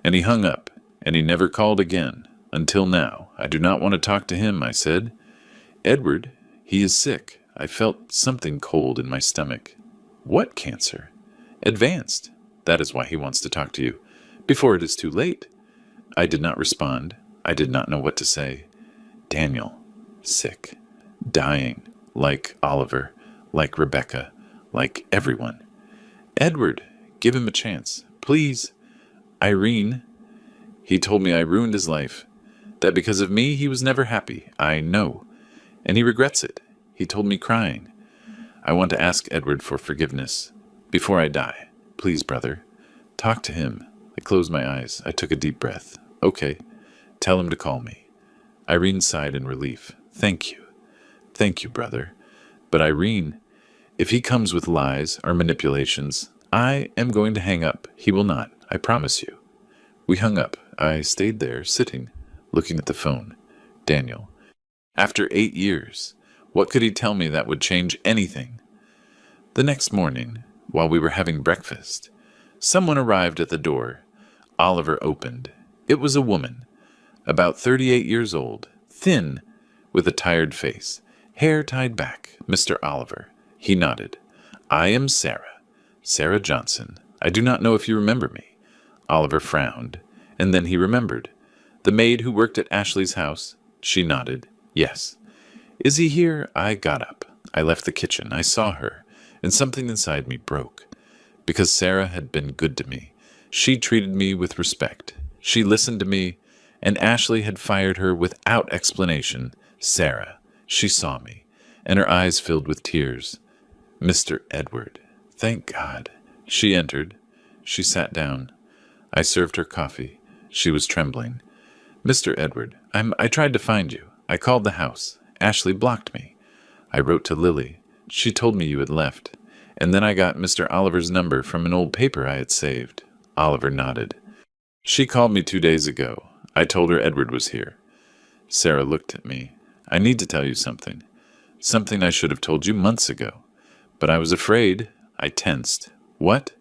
And he hung up, and he never called again. Until now. I do not want to talk to him, I said. Edward, he is sick. I felt something cold in my stomach. What cancer? Advanced. That is why he wants to talk to you. Before it is too late. I did not respond. I did not know what to say. Daniel. Sick. Dying. Like Oliver. Like Rebecca. Like everyone. Edward, give him a chance. Please. Irene. He told me I ruined his life. That because of me he was never happy. I know. And he regrets it. He told me crying. I want to ask Edward for forgiveness. Before I die. Please, brother. Talk to him. I closed my eyes. I took a deep breath. Okay. Tell him to call me. Irene sighed in relief. Thank you. Thank you, brother. But Irene, if he comes with lies or manipulations, I am going to hang up. He will not. I promise you. We hung up. I stayed there, sitting, looking at the phone. Daniel. After 8 years, what could he tell me that would change anything? The next morning, while we were having breakfast, someone arrived at the door. Oliver opened. It was a woman, about 38 years old, thin, with a tired face, hair tied back. Mr. Oliver. He nodded. I am Sarah. Sarah Johnson. I do not know if you remember me. Oliver frowned, and then he remembered. The maid who worked at Ashley's house? She nodded. Yes. Is he here? I got up. I left the kitchen. I saw her, and something inside me broke. Because Sarah had been good to me. She treated me with respect. She listened to me, and Ashley had fired her without explanation. Sarah. She saw me, and her eyes filled with tears. Mr. Edward. Thank God. She entered. She sat down. I served her coffee. She was trembling. Mr. Edward, I tried to find you. I called the house. Ashley blocked me. I wrote to Lily. She told me you had left. And then I got Mr. Oliver's number from an old paper I had saved. Oliver nodded. She called me 2 days ago. I told her Edward was here. Sarah looked at me. I need to tell you something. Something I should have told you months ago. But I was afraid. I tensed. What?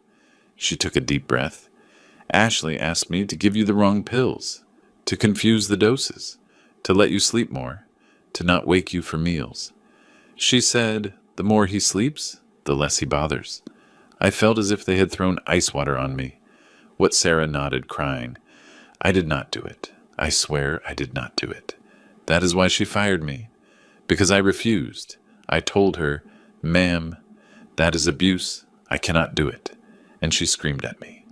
She took a deep breath. Ashley asked me to give you the wrong pills, to confuse the doses, to let you sleep more, to not wake you for meals. She said, the more he sleeps, the less he bothers. I felt as if they had thrown ice water on me. What Sarah nodded, crying. I did not do it. I swear I did not do it. That is why she fired me. Because I refused. I told her, Ma'am, that is abuse. I cannot do it. And she screamed at me.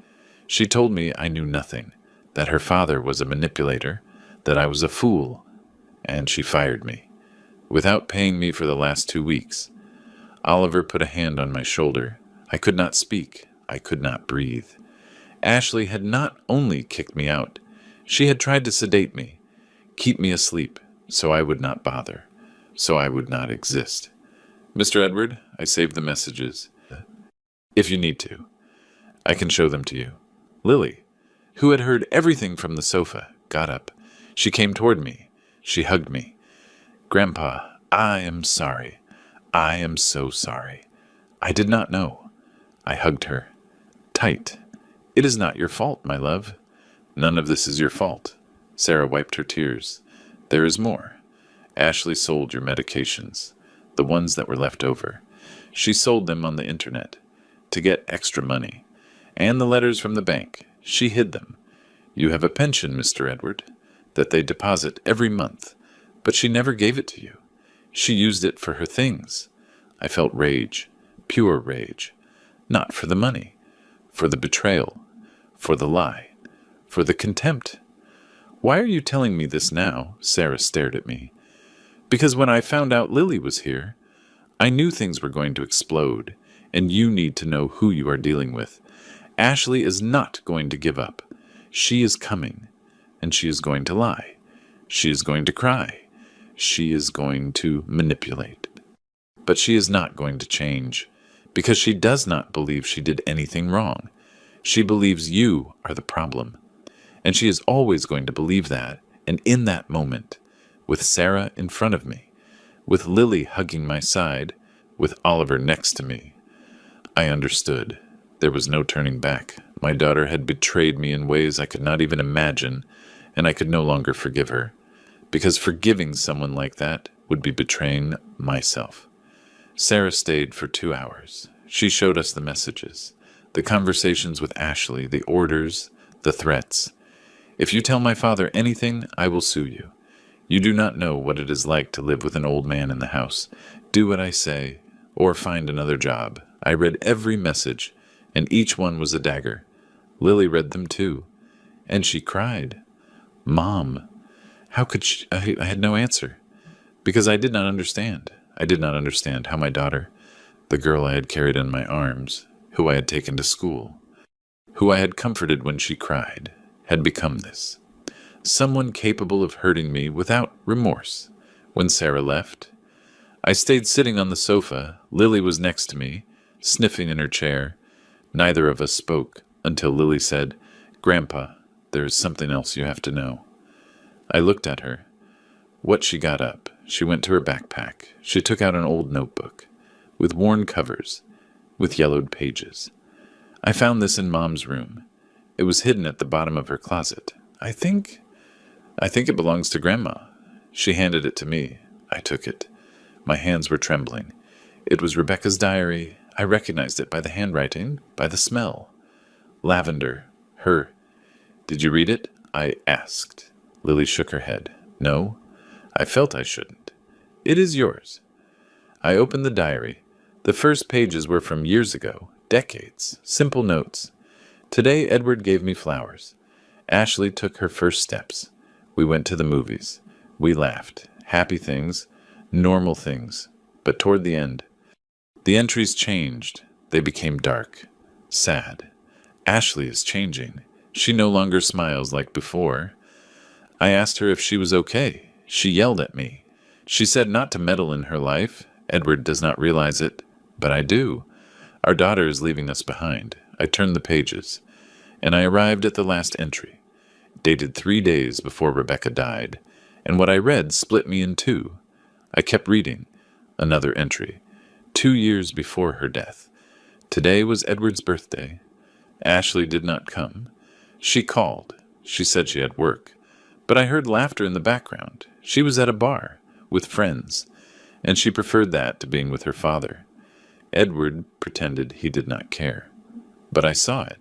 She told me I knew nothing, that her father was a manipulator, that I was a fool, and she fired me, without paying me for the last 2 weeks. Oliver put a hand on my shoulder. I could not speak. I could not breathe. Ashley had not only kicked me out, she had tried to sedate me, keep me asleep, so I would not bother, so I would not exist. Mr. Edward, I saved the messages. If you need to, I can show them to you. Lily, who had heard everything from the sofa, got up. She came toward me. She hugged me. Grandpa, I am sorry. I am so sorry. I did not know. I hugged her. Tight. It is not your fault, my love. None of this is your fault. Sarah wiped her tears. There is more. Ashley sold your medications, the ones that were left over. She sold them on the internet to get extra money. And the letters from the bank. She hid them. You have a pension, Mr. Edward, that they deposit every month, but she never gave it to you. She used it for her things. I felt rage, pure rage, not for the money, for the betrayal, for the lie, for the contempt. Why are you telling me this now? Sarah stared at me. Because when I found out Lily was here, I knew things were going to explode, and you need to know who you are dealing with. Ashley is not going to give up. She is coming, and she is going to lie. She is going to cry. She is going to manipulate. But she is not going to change, because she does not believe she did anything wrong. She believes you are the problem. And she is always going to believe that, and in that moment, with Sarah in front of me, with Lily hugging my side, with Oliver next to me, I understood. There was no turning back. My daughter had betrayed me in ways I could not even imagine, and I could no longer forgive her, because forgiving someone like that would be betraying myself. Sarah stayed for 2 hours. She showed us the messages, the conversations with Ashley, the orders, the threats. If you tell my father anything, I will sue you. You do not know what it is like to live with an old man in the house. Do what I say, or find another job. I read every message, and each one was a dagger. Lily read them too, and she cried. Mom, how could she? I had no answer, because I did not understand. I did not understand how my daughter, the girl I had carried in my arms, who I had taken to school, who I had comforted when she cried, had become this. Someone capable of hurting me without remorse. When Sarah left, I stayed sitting on the sofa. Lily was next to me, sniffing in her chair. Neither of us spoke until Lily said, Grandpa, there is something else you have to know. I looked at her. What? She got up. She went to her backpack. She took out an old notebook, with worn covers, with yellowed pages. I found this in Mom's room. It was hidden at the bottom of her closet. I think it belongs to Grandma. She handed it to me. I took it. My hands were trembling. It was Rebecca's diary. I recognized it by the handwriting, by the smell. Lavender. Her. Did you read it? I asked. Lily shook her head. No, I felt I shouldn't. It is yours. I opened the diary. The first pages were from years ago, decades, simple notes. Today Edward gave me flowers. Ashley took her first steps. We went to the movies. We laughed. Happy things, normal things. But toward the end, the entries changed. They became dark, sad. Ashley is changing. She no longer smiles like before. I asked her if she was okay. She yelled at me. She said not to meddle in her life. Edward does not realize it, but I do. Our daughter is leaving us behind. I turned the pages, and I arrived at the last entry, dated 3 days before Rebecca died, and what I read split me in two. I kept reading. Another entry. 2 years before her death. Today was Edward's birthday. Ashley did not come. She called. She said she had work. But I heard laughter in the background. She was at a bar, with friends, and she preferred that to being with her father. Edward pretended he did not care. But I saw it.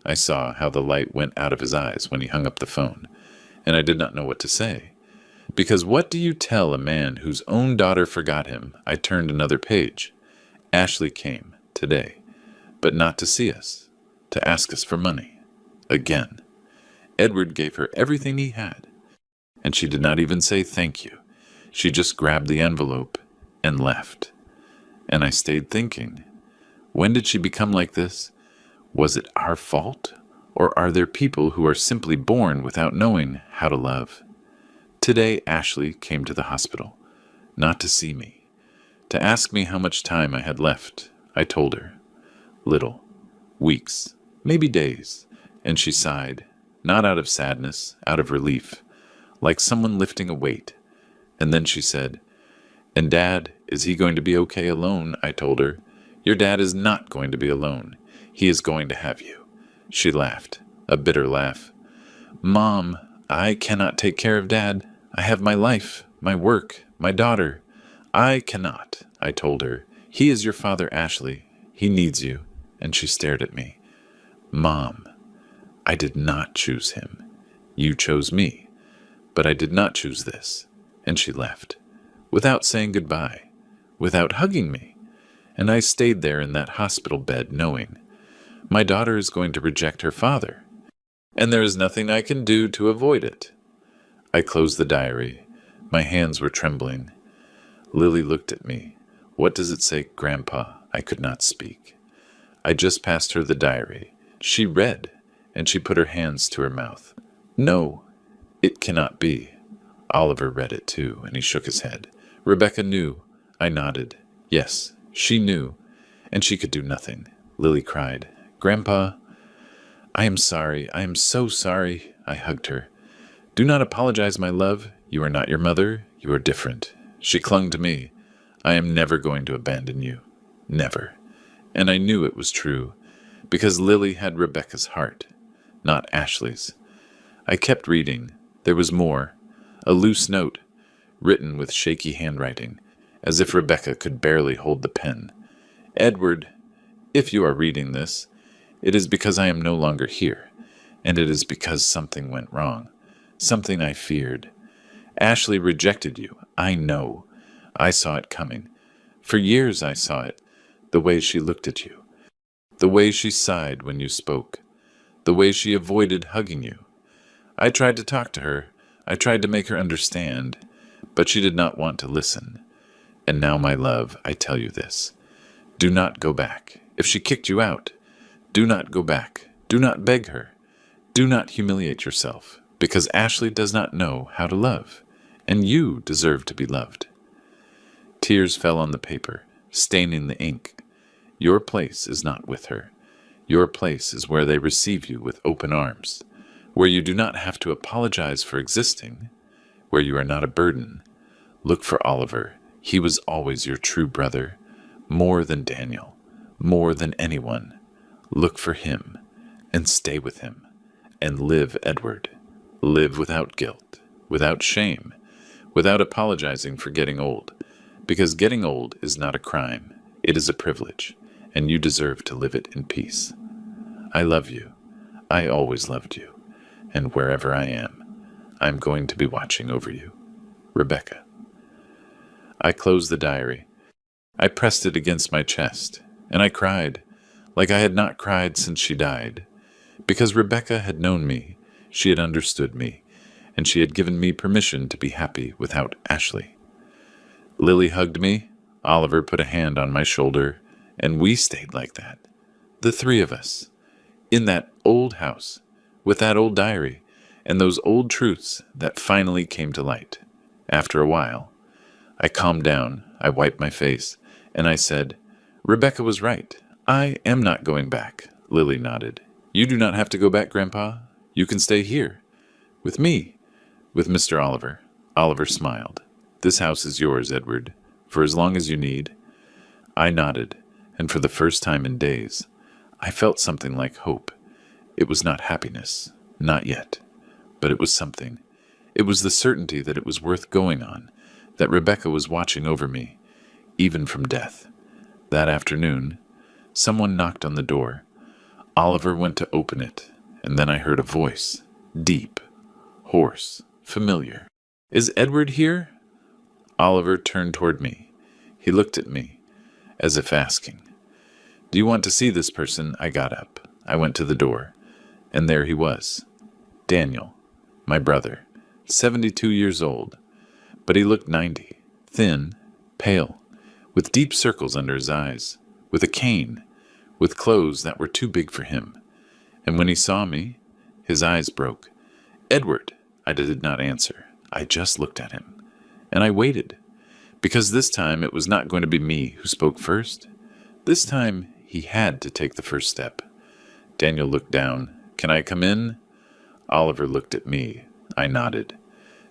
I saw how the light went out of his eyes when he hung up the phone, and I did not know what to say. Because what do you tell a man whose own daughter forgot him? I turned another page. Ashley came, today, but not to see us, to ask us for money. Again. Edward gave her everything he had, and she did not even say thank you. She just grabbed the envelope and left. And I stayed thinking, when did she become like this? Was it our fault? Or are there people who are simply born without knowing how to love? Today, Ashley came to the hospital, not to see me, to ask me how much time I had left. I told her, little, weeks, maybe days, and she sighed, not out of sadness, out of relief, like someone lifting a weight. And then she said, and Dad, is he going to be okay alone? I told her, your dad is not going to be alone. He is going to have you. She laughed, a bitter laugh. Mom, I cannot take care of Dad. I have my life, my work, my daughter. I cannot, I told her. He is your father, Ashley. He needs you. And she stared at me. Mom, I did not choose him. You chose me. But I did not choose this. And she left, without saying goodbye, without hugging me. And I stayed there in that hospital bed knowing my daughter is going to reject her father, and there is nothing I can do to avoid it. I closed the diary. My hands were trembling. Lily looked at me. What does it say, Grandpa? I could not speak. I just passed her the diary. She read, and she put her hands to her mouth. No, it cannot be. Oliver read it too, and he shook his head. Rebecca knew. I nodded. Yes, she knew, and she could do nothing. Lily cried, Grandpa, I am sorry. I am so sorry. I hugged her. Do not apologize, my love. You are not your mother. You are different. She clung to me. I am never going to abandon you. Never. And I knew it was true, because Lily had Rebecca's heart, not Ashley's. I kept reading. There was more. A loose note, written with shaky handwriting, as if Rebecca could barely hold the pen. Edward, if you are reading this, it is because I am no longer here, and it is because something went wrong, something I feared. Ashley rejected you, I know. I saw it coming. For years I saw it, the way she looked at you, the way she sighed when you spoke, the way she avoided hugging you. I tried to talk to her. I tried to make her understand, but she did not want to listen. And now, my love, I tell you this. Do not go back. If she kicked you out, do not go back. Do not beg her. Do not humiliate yourself, because Ashley does not know how to love, and you deserve to be loved. Tears fell on the paper, staining the ink. Your place is not with her. Your place is where they receive you with open arms, where you do not have to apologize for existing, where you are not a burden. Look for Oliver. He was always your true brother, more than Daniel, more than anyone. Look for him, and stay with him, and live, Edward. Live without guilt, without shame, without apologizing for getting old, because getting old is not a crime. It is a privilege, and you deserve to live it in peace. I love you. I always loved you, and wherever I am, I'm going to be watching over you. Rebecca. I closed the diary. I pressed it against my chest, and I cried, like I had not cried since she died. Because Rebecca had known me, she had understood me, and she had given me permission to be happy without Ashley. Lily hugged me, Oliver put a hand on my shoulder, and we stayed like that. The three of us. In that old house, with that old diary, and those old truths that finally came to light. After a while, I calmed down, I wiped my face, and I said, Rebecca was right. I am not going back. Lily nodded. You do not have to go back, Grandpa. You can stay here. With me. With Mr. Oliver. Oliver smiled. This house is yours, Edward, for as long as you need. I nodded, and for the first time in days, I felt something like hope. It was not happiness, not yet, but it was something. It was the certainty that it was worth going on, that Rebecca was watching over me, even from death. That afternoon, someone knocked on the door. Oliver went to open it, and then I heard a voice, deep, hoarse, familiar. Is Edward here? Oliver turned toward me. He looked at me, as if asking. Do you want to see this person? I got up. I went to the door, and there he was. Daniel, my brother, 72 years old, but he looked 90, thin, pale, with deep circles under his eyes, with a cane, with clothes that were too big for him. And when he saw me, his eyes broke. Edward, I did not answer. I just looked at him. And I waited, because this time it was not going to be me who spoke first. This time he had to take the first step. Daniel looked down. Can I come in? Oliver looked at me. I nodded.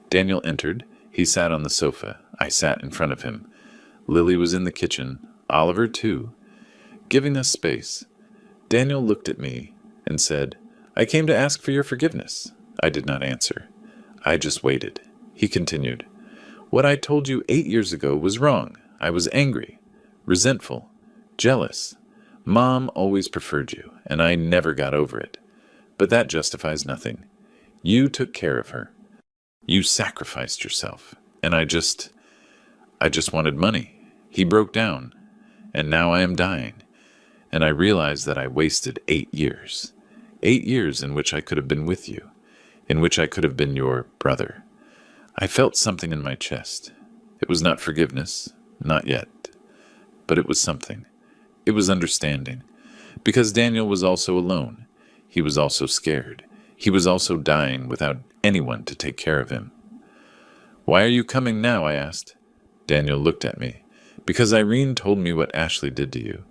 Daniel entered. He sat on the sofa. I sat in front of him. Lily was in the kitchen. Oliver, too. Giving us space. Daniel looked at me and said, I came to ask for your forgiveness. I did not answer. I just waited. He continued. What I told you 8 years ago was wrong. I was angry, resentful, jealous. Mom always preferred you, and I never got over it. But that justifies nothing. You took care of her. You sacrificed yourself, and I just wanted money. He broke down, and now I am dying, and I realize that I wasted 8 years. 8 years in which I could have been with you, in which I could have been your brother. I felt something in my chest. It was not forgiveness, not yet, but it was something. It was understanding, because Daniel was also alone. He was also scared. He was also dying without anyone to take care of him. Why are you coming now? I asked. Daniel looked at me. Because Irene told me what Ashley did to you,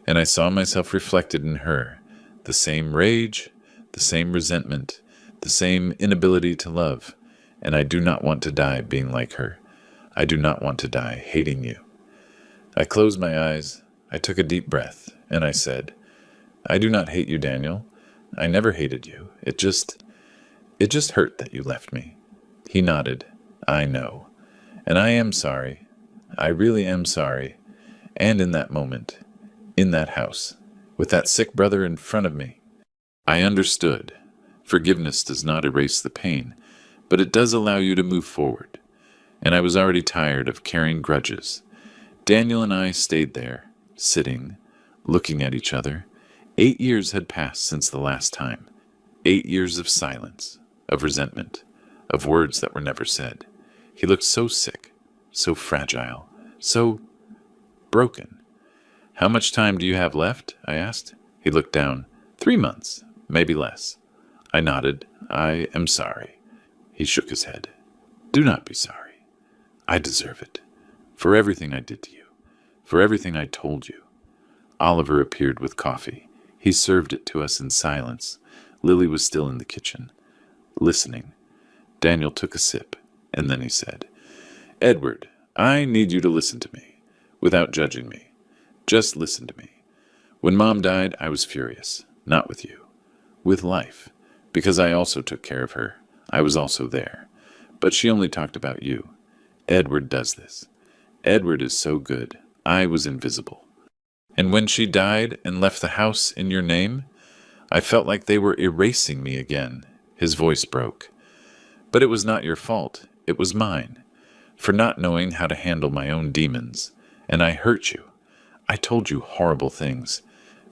and I saw myself reflected in her, the same rage, the same resentment, the same inability to love, and I do not want to die being like her. I do not want to die hating you. I closed my eyes. I took a deep breath, and I said, I do not hate you, Daniel. I never hated you. It just hurt that you left me. He nodded. I know. And I am sorry. I really am sorry. And in that moment, in that house, with that sick brother in front of me, I understood. Forgiveness does not erase the pain, but it does allow you to move forward. And I was already tired of carrying grudges. Daniel and I stayed there, sitting, looking at each other. 8 years had passed since the last time. 8 years of silence, of resentment, of words that were never said. He looked so sick, so fragile, so broken. How much time do you have left? I asked. He looked down. 3 months, maybe less. I nodded. I am sorry. He shook his head. Do not be sorry. I deserve it. For everything I did to you. For everything I told you. Oliver appeared with coffee. He served it to us in silence. Lily was still in the kitchen, listening. Daniel took a sip, and then he said, Edward, I need you to listen to me, without judging me. Just listen to me. When Mom died, I was furious. Not with you. With life. Because I also took care of her. I was also there. But she only talked about you. Edward does this. Edward is so good. I was invisible. And when she died and left the house in your name, I felt like they were erasing me again. His voice broke. But it was not your fault. It was mine, for not knowing how to handle my own demons. And I hurt you. I told you horrible things,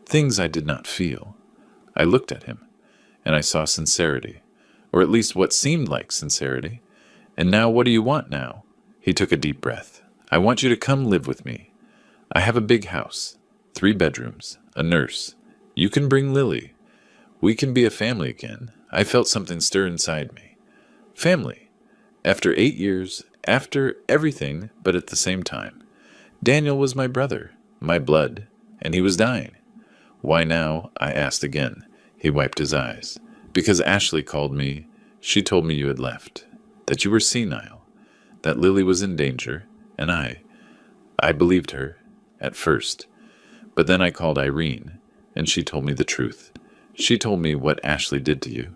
things I did not feel. I looked at him, and I saw sincerity, or at least what seemed like sincerity. And now what do you want now? He took a deep breath. I want you to come live with me. I have a big house, 3 bedrooms, a nurse. You can bring Lily. We can be a family again. I felt something stir inside me. Family. After 8 years, after everything, but at the same time. Daniel was my brother, my blood, and he was dying. Why now? I asked again. He wiped his eyes. Because Ashley called me. She told me you had left, that you were senile, that Lily was in danger, and I believed her, at first. But then I called Irene, and she told me the truth. She told me what Ashley did to you,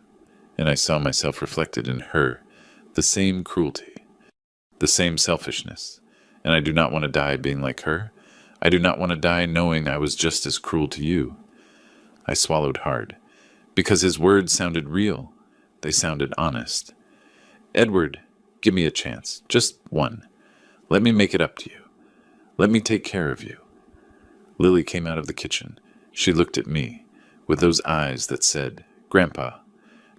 and I saw myself reflected in her, the same cruelty, the same selfishness, and I do not want to die being like her. I do not want to die knowing I was just as cruel to you. I swallowed hard, because his words sounded real. They sounded honest. Edward, give me a chance, just one. Let me make it up to you. Let me take care of you. Lily came out of the kitchen. She looked at me with those eyes that said, Grandpa,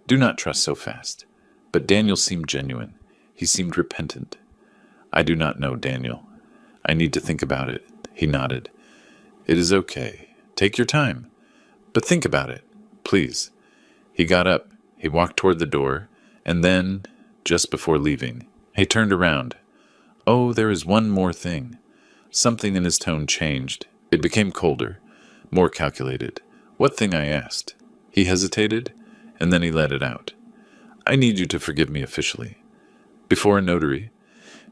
do not trust so fast. But Daniel seemed genuine. He seemed repentant. I do not know, Daniel. I need to think about it. He nodded. It is okay. Take your time. But think about it, please. He got up. He walked toward the door, and then, just before leaving, he turned around. Oh, there is one more thing. Something in his tone changed. It became colder, more calculated. What thing? I asked. He hesitated, and then he let it out. I need you to forgive me officially. Before a notary,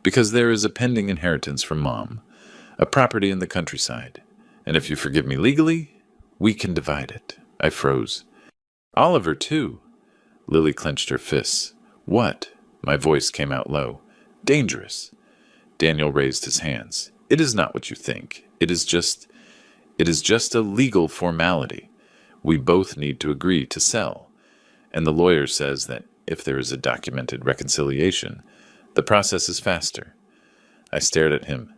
because there is a pending inheritance from Mom, a property in the countryside, and if you forgive me legally, we can divide it. I froze. Oliver, too. Lily clenched her fists. What? My voice came out low. Dangerous. Daniel raised his hands. It is not what you think. It is just a legal formality. We both need to agree to sell. And the lawyer says that if there is a documented reconciliation, the process is faster. I stared at him.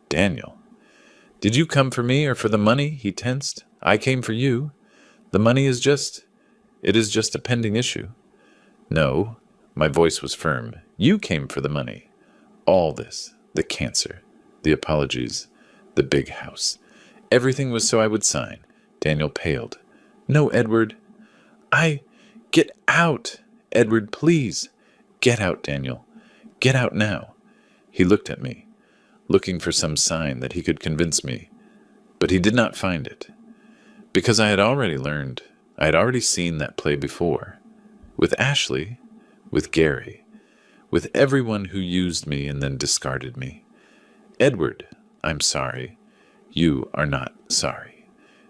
Daniel. Did you come for me or for the money? He tensed. I came for you. The money is just a pending issue. No, my voice was firm. You came for the money. All this, the cancer, the apologies, the big house. Everything was so I would sign. Daniel paled. No, Edward. Get out. Edward, please. Get out, Daniel. Get out now. He looked at me, looking for some sign that he could convince me, but he did not find it. Because I had already learned, I had already seen that play before. With Ashley, with Gary, with everyone who used me and then discarded me. Edward, I'm sorry. You are not sorry.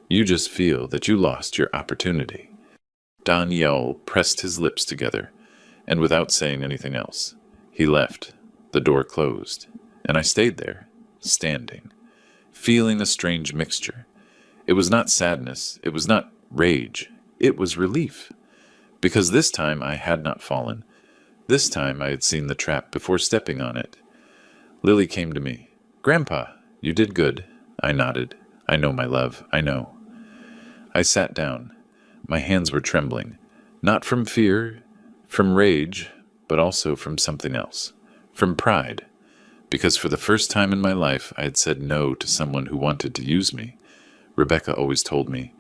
You just feel that you lost your opportunity. Daniel pressed his lips together, and without saying anything else, he left. The door closed, and I stayed there, standing, feeling a strange mixture. It was not sadness, it was not rage, it was relief. Because this time I had not fallen. This time I had seen the trap before stepping on it. Lily came to me. Grandpa, you did good. I nodded. I know, my love, I know. I sat down. My hands were trembling, not from fear, from rage, but also from something else, from pride, because for the first time in my life I had said no to someone who wanted to use me. Rebecca always told me,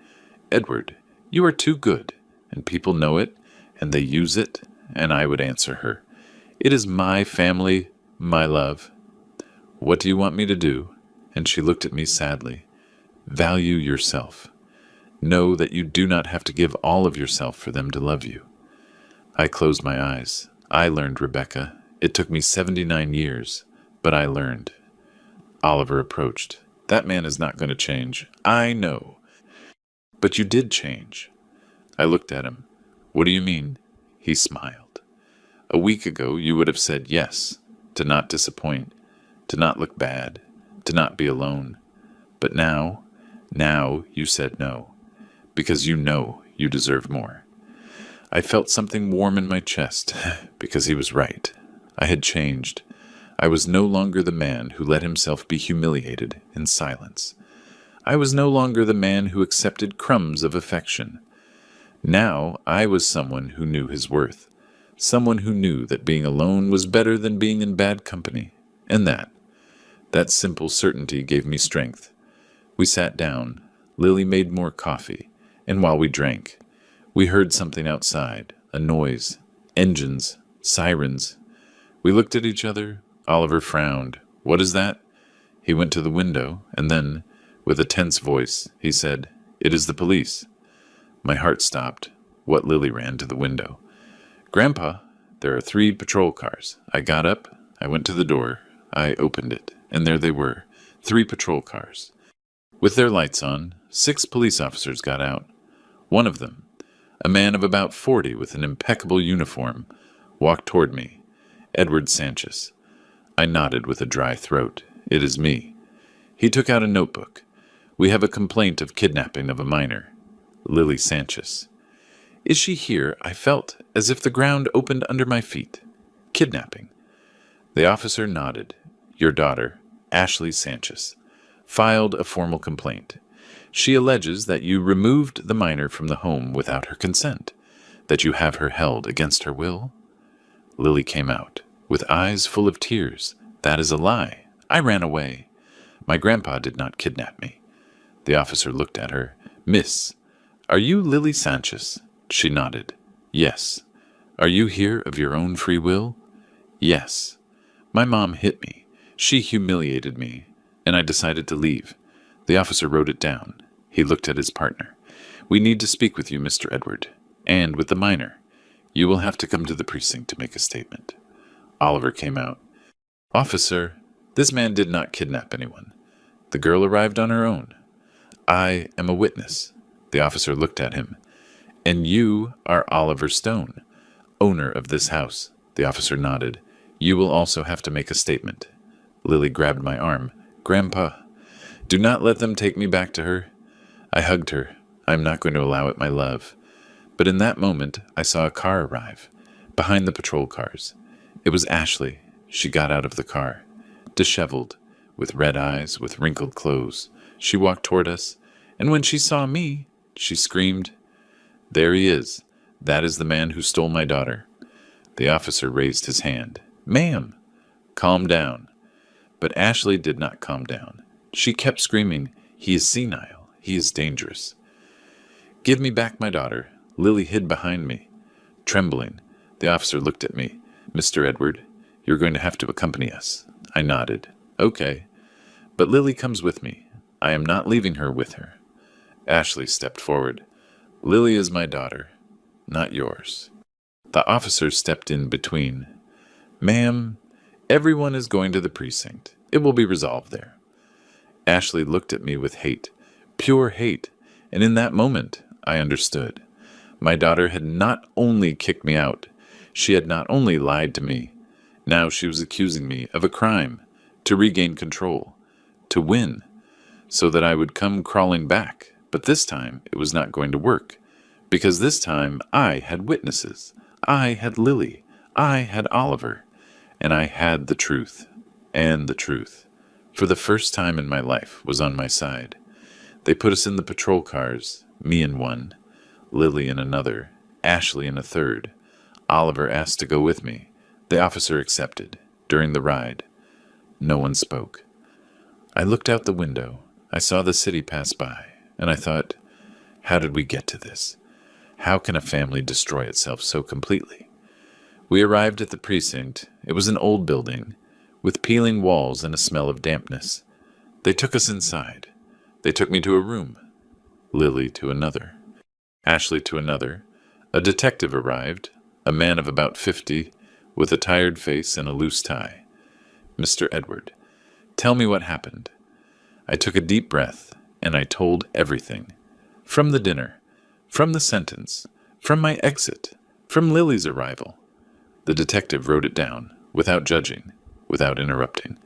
Edward, you are too good, and people know it, and they use it, and I would answer her, it is my family, my love. What do you want me to do? And she looked at me sadly. Value yourself. Know that you do not have to give all of yourself for them to love you. I closed my eyes. I learned, Rebecca. It took me 79 years, but I learned. Oliver approached. That man is not going to change. I know. But you did change. I looked at him. What do you mean? He smiled. A week ago, you would have said yes, to not disappoint, to not look bad, to not be alone. But now you said no. Because you know you deserve more. I felt something warm in my chest, because he was right. I had changed. I was no longer the man who let himself be humiliated in silence. I was no longer the man who accepted crumbs of affection. Now I was someone who knew his worth, someone who knew that being alone was better than being in bad company, and that simple certainty gave me strength. We sat down. Lily made more coffee, and while we drank, we heard something outside, a noise, engines, sirens. We looked at each other. Oliver frowned. "What is that?" He went to the window, and then, with a tense voice, he said, "It is the police." My heart stopped. What Lily ran to the window. "Grandpa, there are 3 patrol cars." I got up. I went to the door. I opened it, and there they were, 3 patrol cars. With their lights on, 6 police officers got out. One of them, a man of about 40 with an impeccable uniform, walked toward me. Edward Sanchez. I nodded with a dry throat. "It is me." He took out a notebook. "We have a complaint of kidnapping of a minor. Lily Sanchez." "Is she here?" I felt as if the ground opened under my feet. "Kidnapping." The officer nodded. "Your daughter, Ashley Sanchez, filed a formal complaint. She alleges that you removed the minor from the home without her consent, that you have her held against her will." Lily came out, with eyes full of tears. "That is a lie. I ran away. My grandpa did not kidnap me." The officer looked at her. "Miss, are you Lily Sanchez?" She nodded. "Yes." "Are you here of your own free will?" "Yes. My mom hit me. She humiliated me, and I decided to leave." The officer wrote it down. He looked at his partner. "We need to speak with you, Mr. Edward, and with the minor. You will have to come to the precinct to make a statement." Oliver came out. "Officer, this man did not kidnap anyone. The girl arrived on her own. I am a witness." The officer looked at him. "And you are Oliver Stone, owner of this house." The officer nodded. "You will also have to make a statement." Lily grabbed my arm. "Grandpa, do not let them take me back to her." I hugged her. "I am not going to allow it, my love." But in that moment, I saw a car arrive, behind the patrol cars. It was Ashley. She got out of the car, disheveled, with red eyes, with wrinkled clothes. She walked toward us, and when she saw me, she screamed, "There he is. That is the man who stole my daughter." The officer raised his hand. "Ma'am!" "Calm down." But Ashley did not calm down. She kept screaming, "He is senile. He is dangerous." "Give me back my daughter." Lily hid behind me. Trembling, the officer looked at me. "Mr. Edward, you're going to have to accompany us." I nodded. "Okay. But Lily comes with me. I am not leaving her with her." Ashley stepped forward. "Lily is my daughter, not yours." The officer stepped in between. "Ma'am, everyone is going to the precinct. It will be resolved there." Ashley looked at me with hate, pure hate, and in that moment I understood. My daughter had not only kicked me out, she had not only lied to me, now she was accusing me of a crime, to regain control, to win, so that I would come crawling back. But this time it was not going to work, because this time I had witnesses. I had Lily. I had Oliver. And I had the truth. And the truth, for the first time in my life, was on my side. They put us in the patrol cars, me in one, Lily in another, Ashley in a third. Oliver asked to go with me. The officer accepted. During the ride, no one spoke. I looked out the window. I saw the city pass by, and I thought, how did we get to this? How can a family destroy itself so completely? We arrived at the precinct. It was an old building, with peeling walls and a smell of dampness. They took us inside. They took me to a room. Lily to another. Ashley to another. A detective arrived, a man of about 50, with a tired face and a loose tie. "Mr. Edward, tell me what happened." I took a deep breath, and I told everything. From the dinner, from the sentence, from my exit, from Lily's arrival. The detective wrote it down, without judging, without interrupting.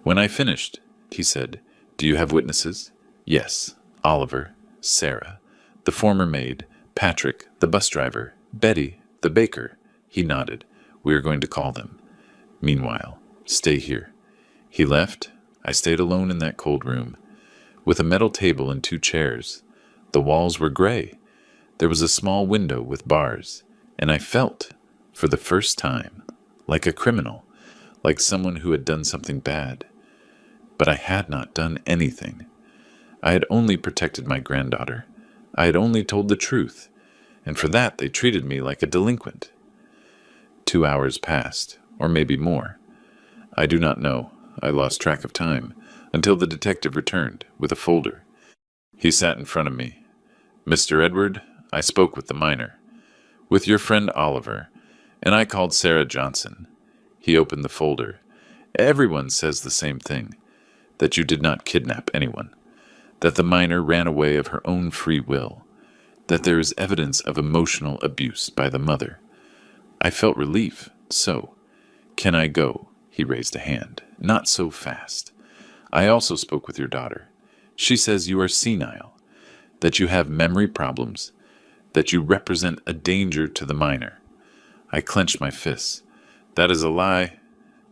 When I finished, he said, "Do you have witnesses?" "Yes, Oliver, Sarah, the former maid, Patrick, the bus driver, Betty, the baker. He nodded. We are going to call them. Meanwhile, stay here. He left. I stayed alone in that cold room, with a metal table and 2 chairs. The walls were gray. There was a small window with bars, and I felt, for the first time, like a criminal, like someone who had done something bad. But I had not done anything. I had only protected my granddaughter. I had only told the truth, and for that they treated me like a delinquent. 2 hours passed, or maybe more. I do not know. I lost track of time, until the detective returned, with a folder. He sat in front of me. Mr. Edward, I spoke with the miner, with your friend Oliver, and I called Sarah Johnson. He opened the folder. Everyone says the same thing, that you did not kidnap anyone, that the miner ran away of her own free will, that there is evidence of emotional abuse by the mother. I felt relief. So, can I go? He raised a hand. Not so fast. I also spoke with your daughter. She says you are senile, that you have memory problems, that you represent a danger to the miner. I clenched my fists. That is a lie.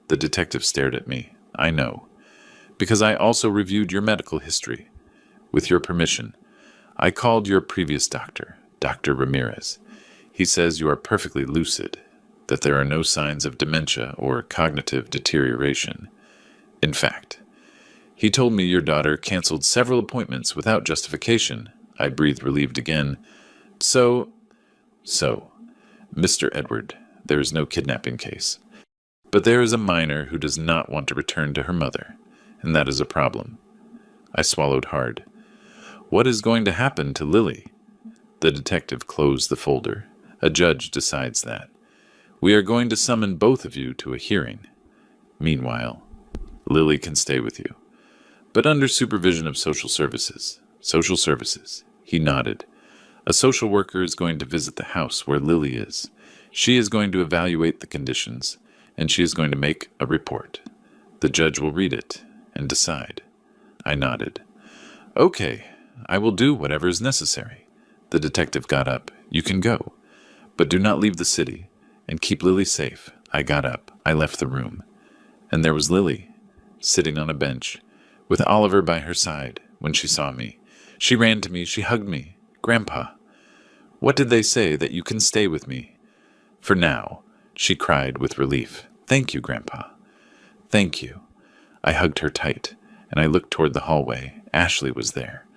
The detective stared at me. I know, because I also reviewed your medical history. With your permission, I called your previous doctor, Dr. Ramirez. He says you are perfectly lucid, that there are no signs of dementia or cognitive deterioration. In fact, he told me your daughter canceled several appointments without justification. I breathed relieved again. So, Mr. Edward, there is no kidnapping case. But there is a minor who does not want to return to her mother, and that is a problem. I swallowed hard. What is going to happen to Lily? The detective closed the folder. A judge decides that. We are going to summon both of you to a hearing. Meanwhile, Lily can stay with you, but under supervision of social services. Social services. He nodded. A social worker is going to visit the house where Lily is. She is going to evaluate the conditions, and she is going to make a report. The judge will read it and decide. I nodded. Okay, I will do whatever is necessary. The detective got up. You can go, but do not leave the city, and keep Lily safe. I got up. I left the room. And there was Lily, sitting on a bench, with Oliver by her side. When she saw me, she ran to me. She hugged me. Grandpa, what did they say that you can stay with me? For now, she cried with relief. Thank you, Grandpa. Thank you. I hugged her tight, and I looked toward the hallway. Ashley was there,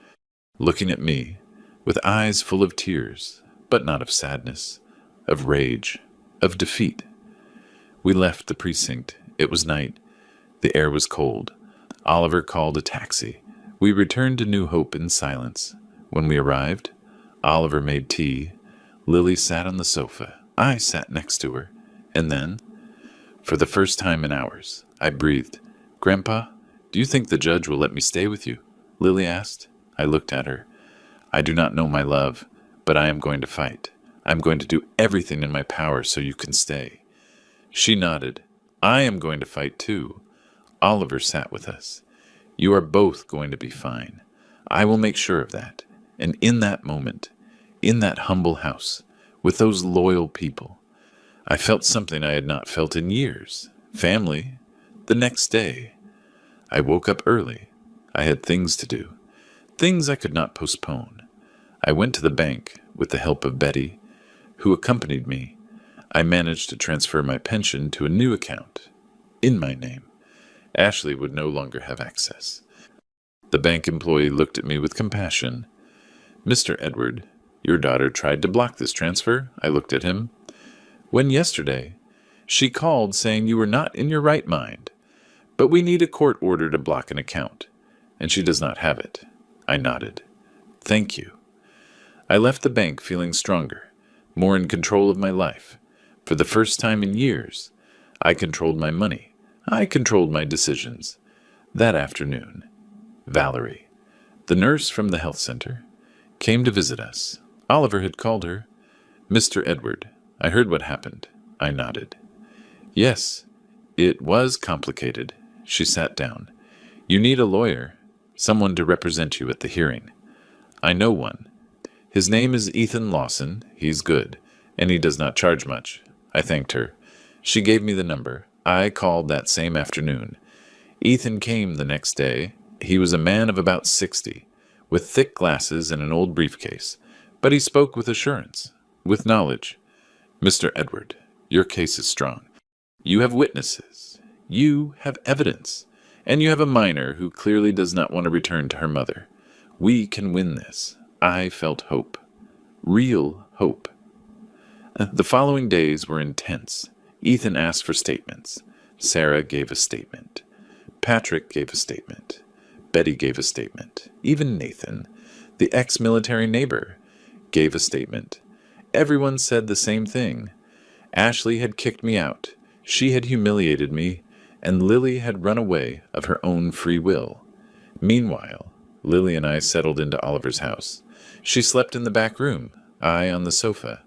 looking at me, with eyes full of tears, but not of sadness, of rage, of defeat. We left the precinct. It was night. The air was cold. Oliver called a taxi. We returned to New Hope in silence. When we arrived, Oliver made tea. Lily sat on the sofa. I sat next to her. And then, for the first time in hours, I breathed. Grandpa, do you think the judge will let me stay with you? Lily asked. I looked at her. I do not know, my love, but I am going to fight. I am going to do everything in my power so you can stay. She nodded. I am going to fight too. Oliver sat with us. You are both going to be fine. I will make sure of that. And in that moment, in that humble house, with those loyal people, I felt something I had not felt in years. Family. The next day, I woke up early. I had things to do. Things I could not postpone. I went to the bank with the help of Betty, who accompanied me. I managed to transfer my pension to a new account, in my name. Ashley would no longer have access. The bank employee looked at me with compassion. Mr. Edward, your daughter tried to block this transfer. I looked at him. When yesterday, she called saying you were not in your right mind, but we need a court order to block an account, and she does not have it. I nodded. Thank you. I left the bank feeling stronger, more in control of my life. For the first time in years, I controlled my money. I controlled my decisions. That afternoon, Valerie, the nurse from the health center, came to visit us. Oliver had called her. Mr. Edward, I heard what happened. I nodded. Yes, it was complicated. She sat down. You need a lawyer, someone to represent you at the hearing. I know one. His name is Ethan Lawson. He's good, and he does not charge much. I thanked her. She gave me the number. I called that same afternoon. Ethan came the next day. He was a man of about 60, with thick glasses and an old briefcase, but he spoke with assurance, with knowledge. Mr. Edward, your case is strong. You have witnesses. You have evidence. And you have a minor who clearly does not want to return to her mother. We can win this. I felt hope. Real hope. The following days were intense. Ethan asked for statements. Sarah gave a statement. Patrick gave a statement. Betty gave a statement. Even Nathan, the ex-military neighbor, gave a statement. Everyone said the same thing. Ashley had kicked me out. She had humiliated me, and Lily had run away of her own free will. Meanwhile, Lily and I settled into Oliver's house. She slept in the back room, I on the sofa.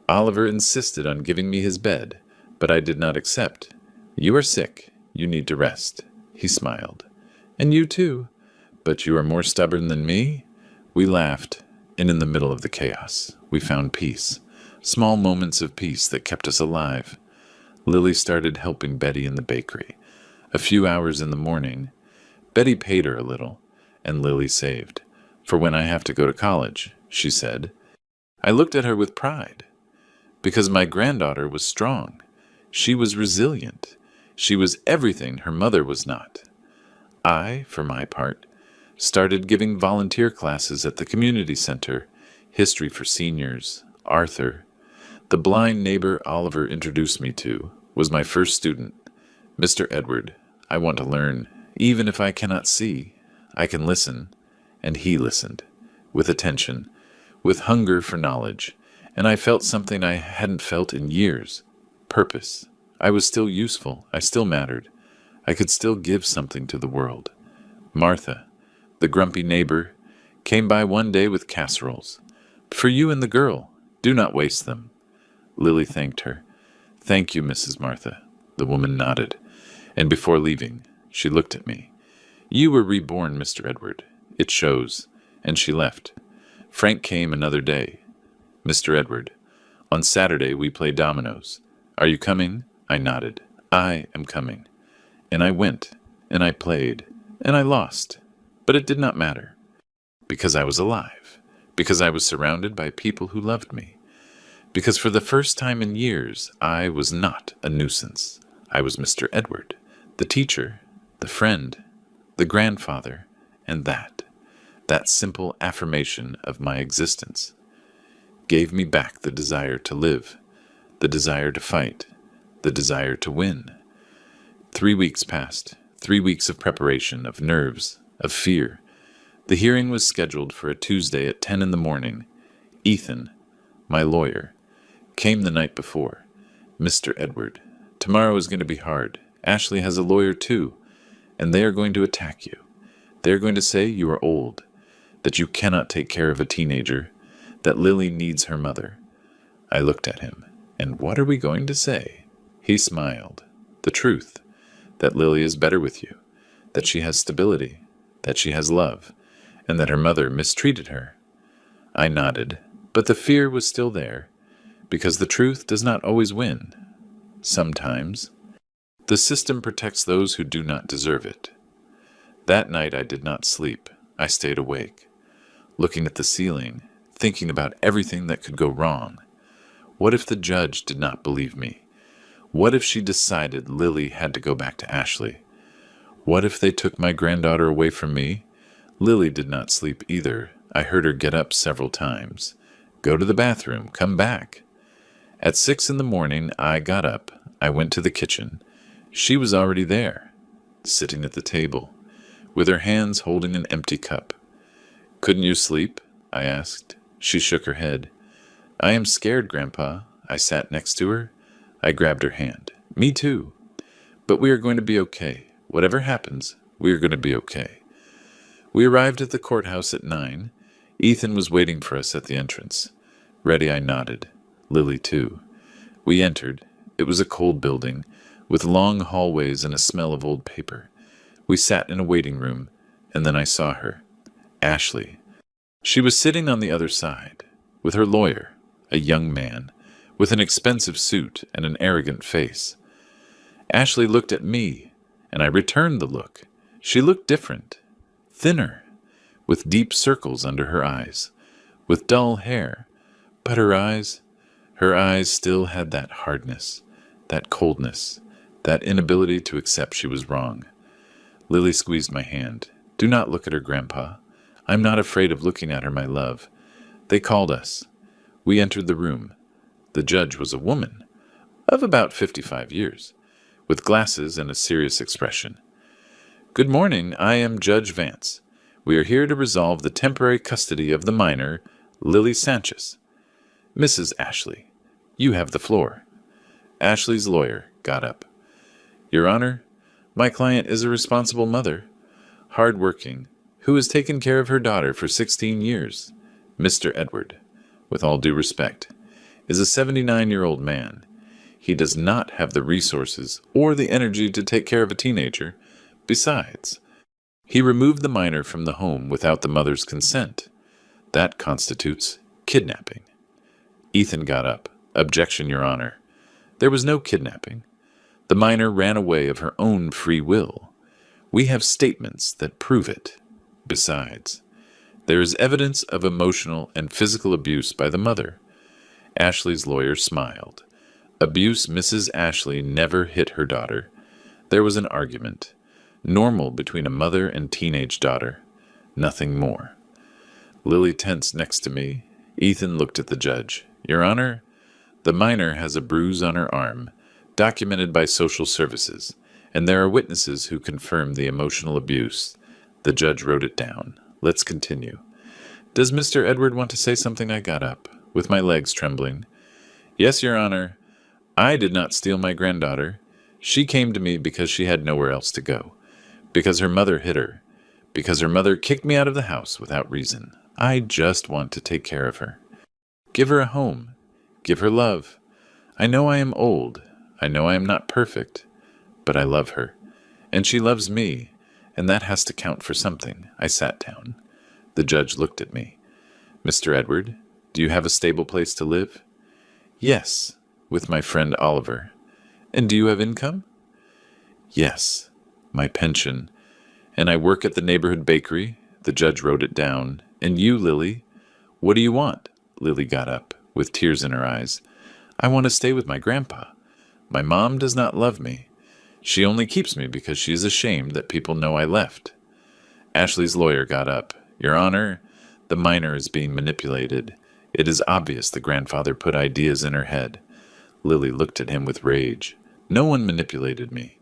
Oliver insisted on giving me his bed, but I did not accept. You are sick. You need to rest. He smiled. And you too. But you are more stubborn than me? We laughed, and in the middle of the chaos, we found peace. Small moments of peace that kept us alive. Lily started helping Betty in the bakery. A few hours in the morning. Betty paid her a little, and Lily saved. For when I have to go to college, she said. I looked at her with pride. Because my granddaughter was strong. She was resilient. She was everything her mother was not. I, for my part, started giving volunteer classes at the community center, history for seniors, Arthur. The blind neighbor Oliver introduced me to was my first student. Mr. Edward, I want to learn. Even if I cannot see, I can listen. And he listened, with attention, with hunger for knowledge, and I felt something I hadn't felt in years. Purpose. I was still useful. I still mattered. I could still give something to the world. Martha, the grumpy neighbor, came by one day with casseroles. For you and the girl. Do not waste them. Lily thanked her. Thank you, Mrs. Martha. The woman nodded, and before leaving, she looked at me. You were reborn, Mr. Edward. It shows. And she left. Frank came another day. Mr. Edward, on Saturday we play dominoes. Are you coming? I nodded. I am coming. And I went, and I played, and I lost. But it did not matter. Because I was alive. Because I was surrounded by people who loved me. Because for the first time in years, I was not a nuisance. I was Mr. Edward, the teacher, the friend, the grandfather, and that simple affirmation of my existence, gave me back the desire to live, the desire to fight, the desire to win. 3 weeks passed, 3 weeks of preparation, of nerves, of fear. The hearing was scheduled for a Tuesday at 10 in the morning. Ethan, my lawyer, came the night before. Mr. Edward, tomorrow is going to be hard. Ashley has a lawyer too, and they are going to attack you. They are going to say you are old, that you cannot take care of a teenager, that Lily needs her mother. I looked at him, and what are we going to say? He smiled. The truth, that Lily is better with you, that she has stability, that she has love, and that her mother mistreated her. I nodded, but the fear was still there, because the truth does not always win. Sometimes. The system protects those who do not deserve it. That night I did not sleep. I stayed awake, looking at the ceiling, thinking about everything that could go wrong. What if the judge did not believe me? What if she decided Lily had to go back to Ashley? What if they took my granddaughter away from me? Lily did not sleep either. I heard her get up several times. Go to the bathroom, come back. At 6 in the morning, I got up. I went to the kitchen. She was already there, sitting at the table, with her hands holding an empty cup. Couldn't you sleep? I asked. She shook her head. I am scared, Grandpa. I sat next to her. I grabbed her hand. Me too. But we are going to be okay. Whatever happens, we are going to be okay. We arrived at the courthouse at 9. Ethan was waiting for us at the entrance. Ready, I nodded. Lily too. We entered. It was a cold building, with long hallways and a smell of old paper. We sat in a waiting room, and then I saw her. Ashley. She was sitting on the other side, with her lawyer, a young man, with an expensive suit and an arrogant face. Ashley looked at me, and I returned the look. She looked different, thinner, with deep circles under her eyes, with dull hair, but her eyes still had that hardness, that coldness, that inability to accept she was wrong. Lily squeezed my hand. Do not look at her, Grandpa. I'm not afraid of looking at her, my love. They called us. We entered the room. The judge was a woman, of about 55 years, with glasses and a serious expression. Good morning, I am Judge Vance. We are here to resolve the temporary custody of the minor, Lily Sanchez. Mrs. Ashley, you have the floor. Ashley's lawyer got up. Your Honor, my client is a responsible mother, hard-working, who has taken care of her daughter for 16 years. Mr. Edward, with all due respect, is a 79-year-old man. He does not have the resources or the energy to take care of a teenager. Besides, he removed the minor from the home without the mother's consent. That constitutes kidnapping. Ethan got up. Objection, Your Honor. There was no kidnapping. The minor ran away of her own free will. We have statements that prove it. Besides, there is evidence of emotional and physical abuse by the mother. Ashley's lawyer smiled. Abuse Mrs. Ashley never hit her daughter. There was an argument, normal between a mother and teenage daughter. Nothing more. Lily tensed next to me. Ethan looked at the judge. Your Honor, the minor has a bruise on her arm, documented by social services, and there are witnesses who confirm the emotional abuse. The judge wrote it down. Let's continue. Does Mr. Edward want to say something? I got up, with my legs trembling. Yes, Your Honor. I did not steal my granddaughter. She came to me because she had nowhere else to go, because her mother hit her, because her mother kicked me out of the house without reason. I just want to take care of her. Give her a home. Give her love. I know I am old. I know I am not perfect, but I love her, and she loves me, and that has to count for something. I sat down. The judge looked at me. Mr. Edward, do you have a stable place to live? Yes, with my friend Oliver. And do you have income? Yes, my pension. And I work at the neighborhood bakery. The judge wrote it down. And you, Lily? What do you want? Lily got up, with tears in her eyes. I want to stay with my grandpa. My mom does not love me. She only keeps me because she is ashamed that people know I left. Ashley's lawyer got up. Your Honor, the minor is being manipulated. It is obvious the grandfather put ideas in her head. Lily looked at him with rage. No one manipulated me.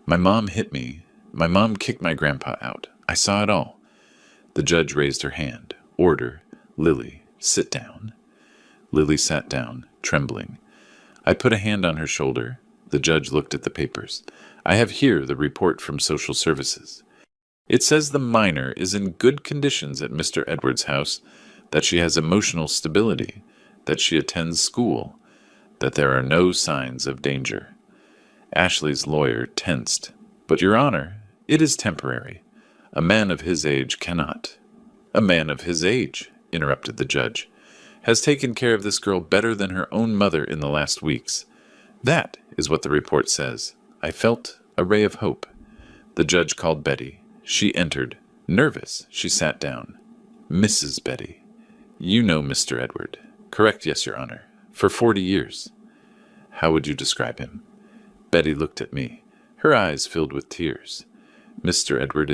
My mom hit me. My mom kicked my grandpa out. I saw it all. The judge raised her hand. Order. Lily, sit down. Lily sat down, trembling. I put a hand on her shoulder. The judge looked at the papers. I have here the report from social services. It says the minor is in good conditions at Mr. Edwards' house, that she has emotional stability, that she attends school, that there are no signs of danger. Ashley's lawyer tensed. But, Your Honor, it is temporary. A man of his age cannot. A man of his age, interrupted the judge, has taken care of this girl better than her own mother in the last weeks. That is what the report says. I felt a ray of hope. The judge called Betty. She entered. Nervous, she sat down. Mrs. Betty. You know Mr. Edward. Correct, yes, Your Honor. For 40 years. How would you describe him? Betty looked at me. Her eyes filled with tears. Mr. Edward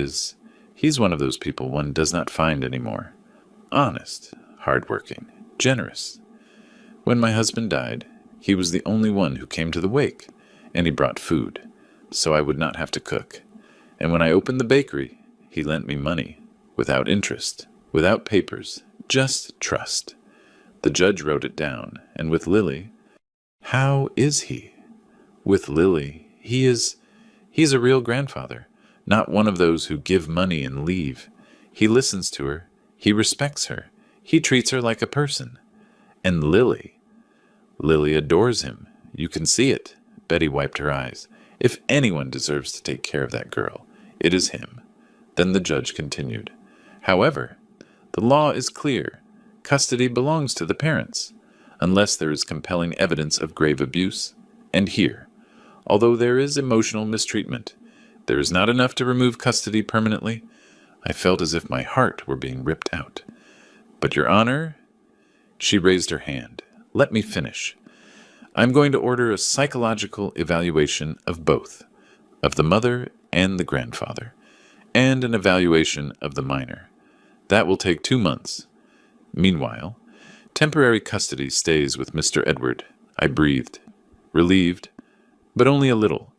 he's one of those people one does not find anymore. Honest, hard-working, generous. When my husband died, he was the only one who came to the wake, and he brought food, so I would not have to cook. And when I opened the bakery, he lent me money, without interest, without papers, just trust. The judge wrote it down, and with Lily, how is he? With Lily, he's a real grandfather, not one of those who give money and leave. He listens to her, he respects her, he treats her like a person. And Lily adores him. You can see it. Betty wiped her eyes. If anyone deserves to take care of that girl, it is him. Then the judge continued. However, the law is clear. Custody belongs to the parents. unless there is compelling evidence of grave abuse. And here, although there is emotional mistreatment, there is not enough to remove custody permanently. I felt as if my heart were being ripped out. But, Your Honor, she raised her hand. Let me finish. I'm going to order a psychological evaluation of both, of the mother and the grandfather, and an evaluation of the minor. That will take 2 months. Meanwhile, temporary custody stays with Mr. Edward. I breathed, relieved, but only a little,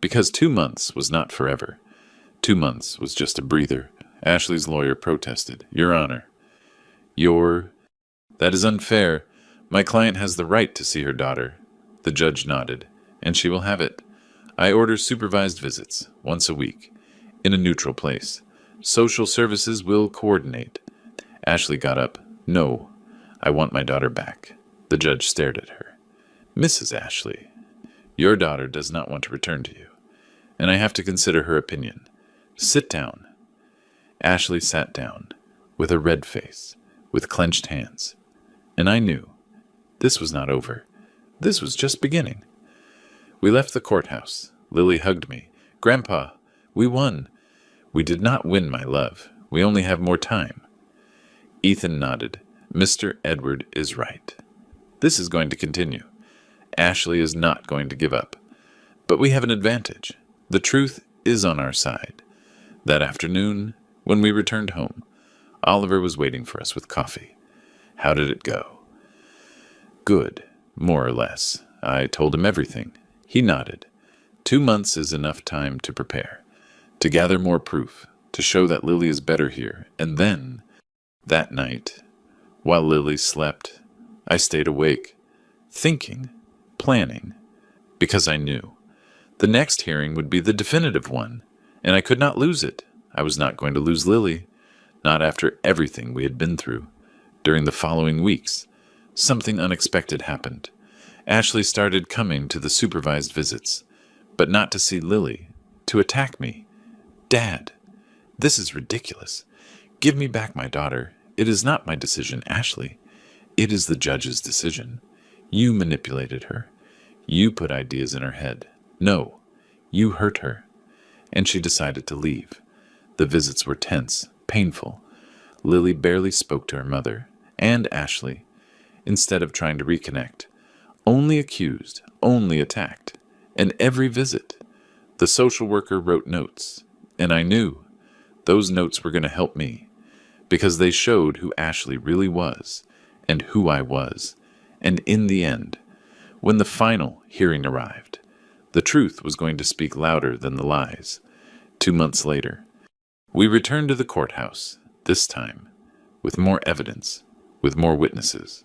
because 2 months was not forever. 2 months was just a breather. Ashley's lawyer protested. Your Honor, that is unfair. My client has the right to see her daughter. The judge nodded, and she will have it. I order supervised visits, once a week, in a neutral place. Social services will coordinate. Ashley got up. No, I want my daughter back. The judge stared at her. Mrs. Ashley, your daughter does not want to return to you, and I have to consider her opinion. Sit down. Ashley sat down, with a red face, with clenched hands. And I knew this was not over. This was just beginning. We left the courthouse. Lily hugged me. Grandpa, we won. We did not win, my love. We only have more time. Ethan nodded. Mr. Edward is right. This is going to continue. Ashley is not going to give up. But we have an advantage. The truth is on our side. That afternoon, when we returned home, Oliver was waiting for us with coffee. How did it go? Good, more or less. I told him everything. He nodded. 2 months is enough time to prepare, to gather more proof, to show that Lily is better here. And then, that night, while Lily slept, I stayed awake, thinking, planning, because I knew. The next hearing would be the definitive one, and I could not lose it. I was not going to lose Lily, not after everything we had been through. During the following weeks, something unexpected happened. Ashley started coming to the supervised visits, but not to see Lily, to attack me. Dad, this is ridiculous. Give me back my daughter. It is not my decision, Ashley. It is the judge's decision. You manipulated her. You put ideas in her head. No, you hurt her. And she decided to leave. The visits were tense, painful. Lily barely spoke to her mother, and Ashley, instead of trying to reconnect. Only accused, only attacked. And every visit, the social worker wrote notes. And I knew those notes were going to help me, because they showed who Ashley really was, and who I was. And in the end, when the final hearing arrived, the truth was going to speak louder than the lies. 2 months later, we returned to the courthouse, this time, with more evidence, with more witnesses,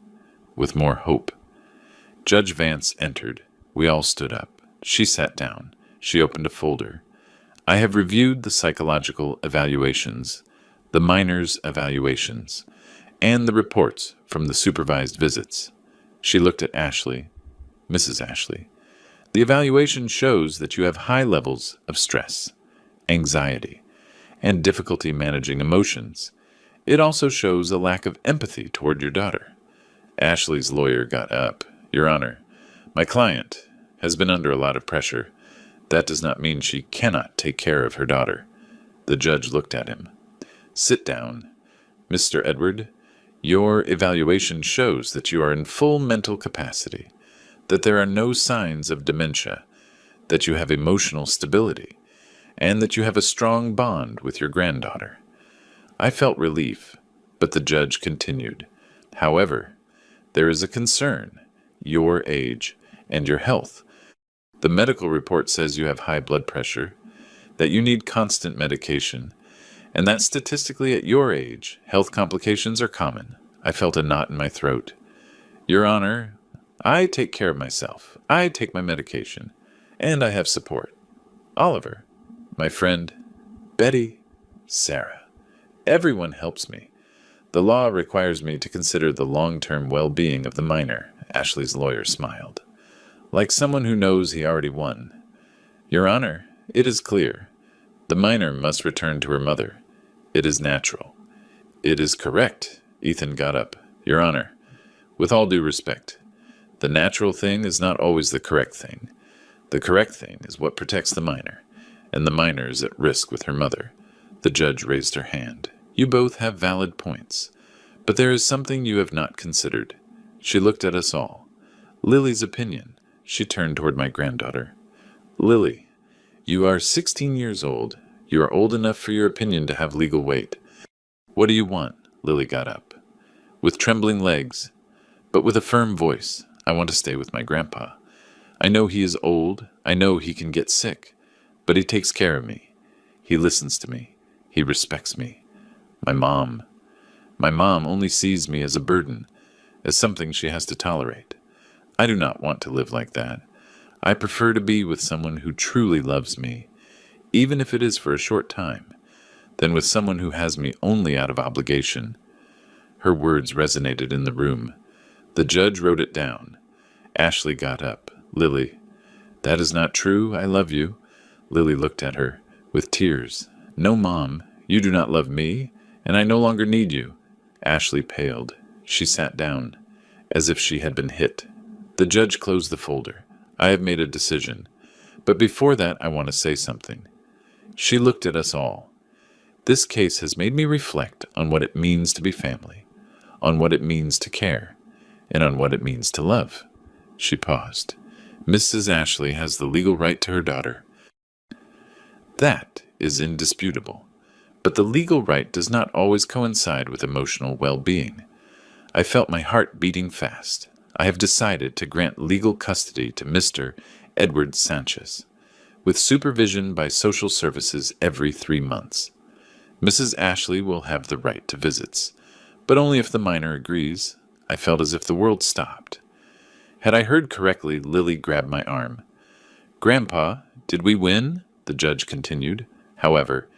with more hope. Judge Vance entered. We all stood up. She sat down. She opened a folder. I have reviewed the psychological evaluations, the minor's evaluations, and the reports from the supervised visits. She looked at Ashley. Mrs. Ashley, the evaluation shows that you have high levels of stress, anxiety, and difficulty managing emotions. It also shows a lack of empathy toward your daughter. Ashley's lawyer got up. Your Honor, my client has been under a lot of pressure. That does not mean she cannot take care of her daughter. The judge looked at him. Sit down. Mr. Edward, your evaluation shows that you are in full mental capacity, that there are no signs of dementia, that you have emotional stability, and that you have a strong bond with your granddaughter. I felt relief, but the judge continued. However, there is a concern, your age and your health. The medical report says you have high blood pressure, that you need constant medication, and that statistically at your age, health complications are common. I felt a knot in my throat. Your Honor, I take care of myself. I take my medication, and I have support. Oliver, my friend, Betty, Sarah. Everyone helps me. The law requires me to consider the long-term well-being of the minor, Ashley's lawyer smiled, like someone who knows he already won. Your Honor, it is clear. The minor must return to her mother. It is natural. It is correct. Ethan got up. Your Honor, With all due respect, the natural thing is not always the correct thing. The correct thing is what protects the minor, and the minor is at risk with her mother. The judge raised her hand. You both have valid points, but there is something you have not considered. She looked at us all. Lily's opinion. She turned toward my granddaughter. Lily, you are 16 years old. You are old enough for your opinion to have legal weight. What do you want? Lily got up. With trembling legs, but with a firm voice, I want to stay with my grandpa. I know he is old. I know he can get sick, but he takes care of me. He listens to me. He respects me. My mom only sees me as a burden, as something she has to tolerate. I do not want to live like that. I prefer to be with someone who truly loves me, even if it is for a short time, than with someone who has me only out of obligation. Her words resonated in the room. The judge wrote it down. Ashley got up. Lily, that is not true. I love you. Lily looked at her with tears. No, Mom, you do not love me, and I no longer need you. Ashley paled. She sat down, as if she had been hit. The judge closed the folder. I have made a decision, but before that I want to say something. She looked at us all. This case has made me reflect on what it means to be family, on what it means to care, and on what it means to love. She paused. Mrs. Ashley has the legal right to her daughter. That is indisputable, but the legal right does not always coincide with emotional well-being. I felt my heart beating fast. I have decided to grant legal custody to Mr. Edward Sanchez, with supervision by social services every 3 months. Mrs. Ashley will have the right to visits, but only if the minor agrees. I felt as if the world stopped. Had I heard correctly, Lily grabbed my arm. Grandpa, did we win? The judge continued. However,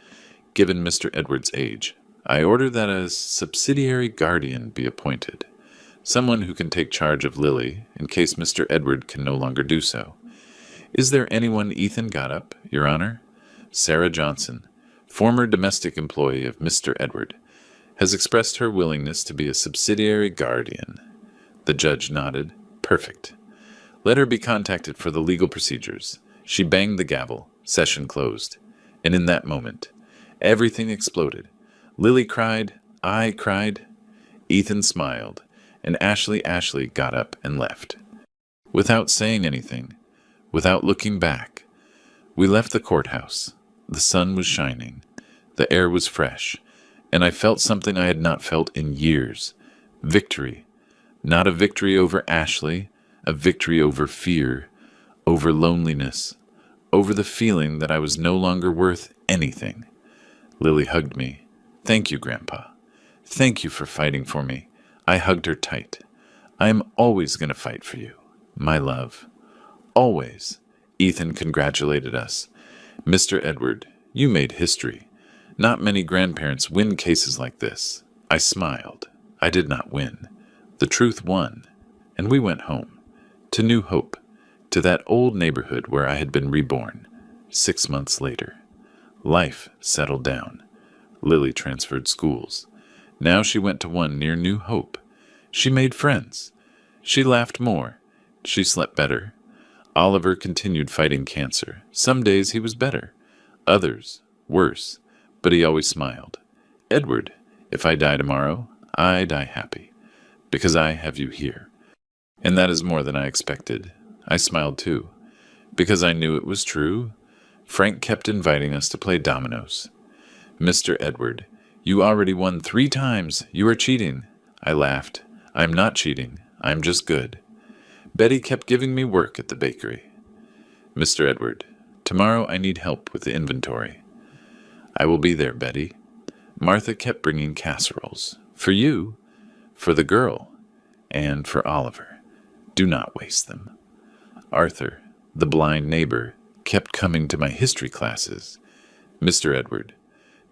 given Mr. Edward's age, I order that a subsidiary guardian be appointed, someone who can take charge of Lily in case Mr. Edward can no longer do so. Is there anyone? Ethan got up, Your Honor. Sarah Johnson, former domestic employee of Mr. Edward, has expressed her willingness to be a subsidiary guardian. The judge nodded. Perfect. Let her be contacted for the legal procedures. She banged the gavel. Session closed. And in that moment, everything exploded. Lily cried. I cried. Ethan smiled. And Ashley got up and left. Without saying anything, without looking back, we left the courthouse. The sun was shining. The air was fresh. And I felt something I had not felt in years. Victory. Not a victory over Ashley, a victory over fear, over loneliness, over the feeling that I was no longer worth anything. Lily hugged me. Thank you, Grandpa. Thank you for fighting for me. I hugged her tight. I am always going to fight for you, my love. Always. Ethan congratulated us. Mr. Edward, you made history. Not many grandparents win cases like this. I smiled. I did not win. The truth won, and we went home, to New Hope, to that old neighborhood where I had been reborn. 6 months later, life settled down. Lily transferred schools. Now she went to one near New Hope. She made friends. She laughed more. She slept better. Oliver continued fighting cancer. Some days he was better, others worse, but he always smiled. Edward, if I die tomorrow, I die happy. Because I have you here. And that is more than I expected. I smiled too, because I knew it was true. Frank kept inviting us to play dominoes. Mr. Edward, you already won 3 times. You are cheating. I laughed. I'm not cheating. I'm just good. Betty kept giving me work at the bakery. Mr. Edward, tomorrow I need help with the inventory. I will be there, Betty. Martha kept bringing casseroles. For you. For the girl, and for Oliver. Do not waste them. Arthur, the blind neighbor, kept coming to my history classes. Mr. Edward,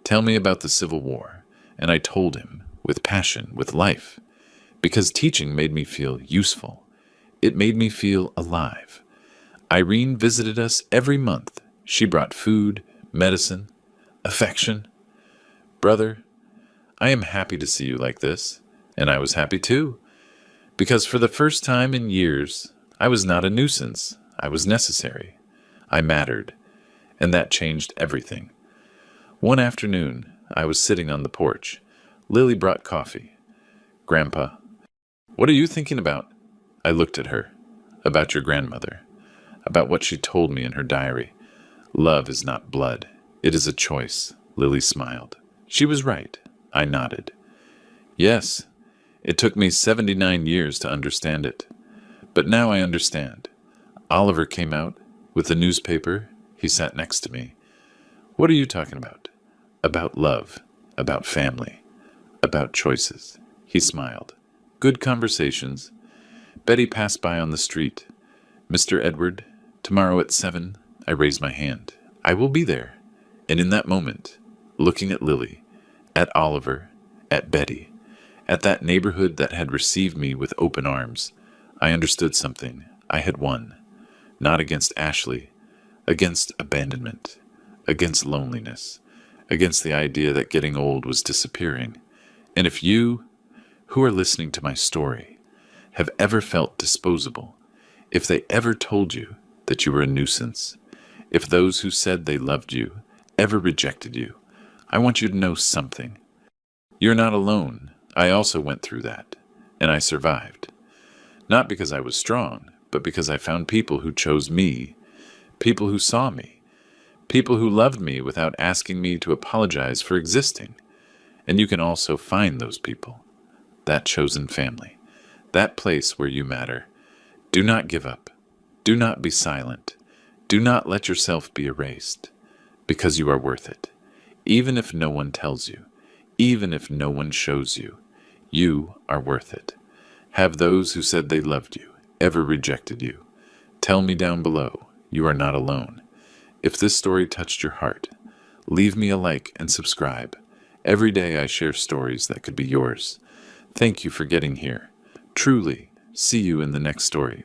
tell me about the Civil War, and I told him, with passion, with life, because teaching made me feel useful. It made me feel alive. Irene visited us every month. She brought food, medicine, affection. Brother, I am happy to see you like this. And I was happy too, Because for the first time in years, I was not a nuisance. I was necessary. I mattered. And that changed everything. One afternoon, I was sitting on the porch. Lily brought coffee. "Grandpa, what are you thinking about?" I looked at her. "About your grandmother. About what she told me in her diary. Love is not blood. It is a choice." Lily smiled. She was right. I nodded. "Yes, it took me 79 years to understand it. But now I understand." Oliver came out with the newspaper. He sat next to me. "What are you talking about?" "About love, about family, about choices." He smiled. "Good conversations." Betty passed by on the street. "Mr. Edward, tomorrow at 7, I raised my hand. "I will be there." And in that moment, looking at Lily, at Oliver, at Betty, at that neighborhood that had received me with open arms, I understood something. I had won. Not against Ashley, against abandonment, against loneliness, against the idea that getting old was disappearing. And if you, who are listening to my story, have ever felt disposable, if they ever told you that you were a nuisance, if those who said they loved you ever rejected you, I want you to know something. You're not alone. I also went through that, and I survived. Not because I was strong, but because I found people who chose me, people who saw me, people who loved me without asking me to apologize for existing. And you can also find those people, that chosen family, that place where you matter. Do not give up. Do not be silent. Do not let yourself be erased, because you are worth it. Even if no one tells you, even if no one shows you, you are worth it. Have those who said they loved you ever rejected you? Tell me down below. You are not alone. If this story touched your heart, leave me a like and subscribe. Every day I share stories that could be yours. Thank you for getting here. Truly, see you in the next story.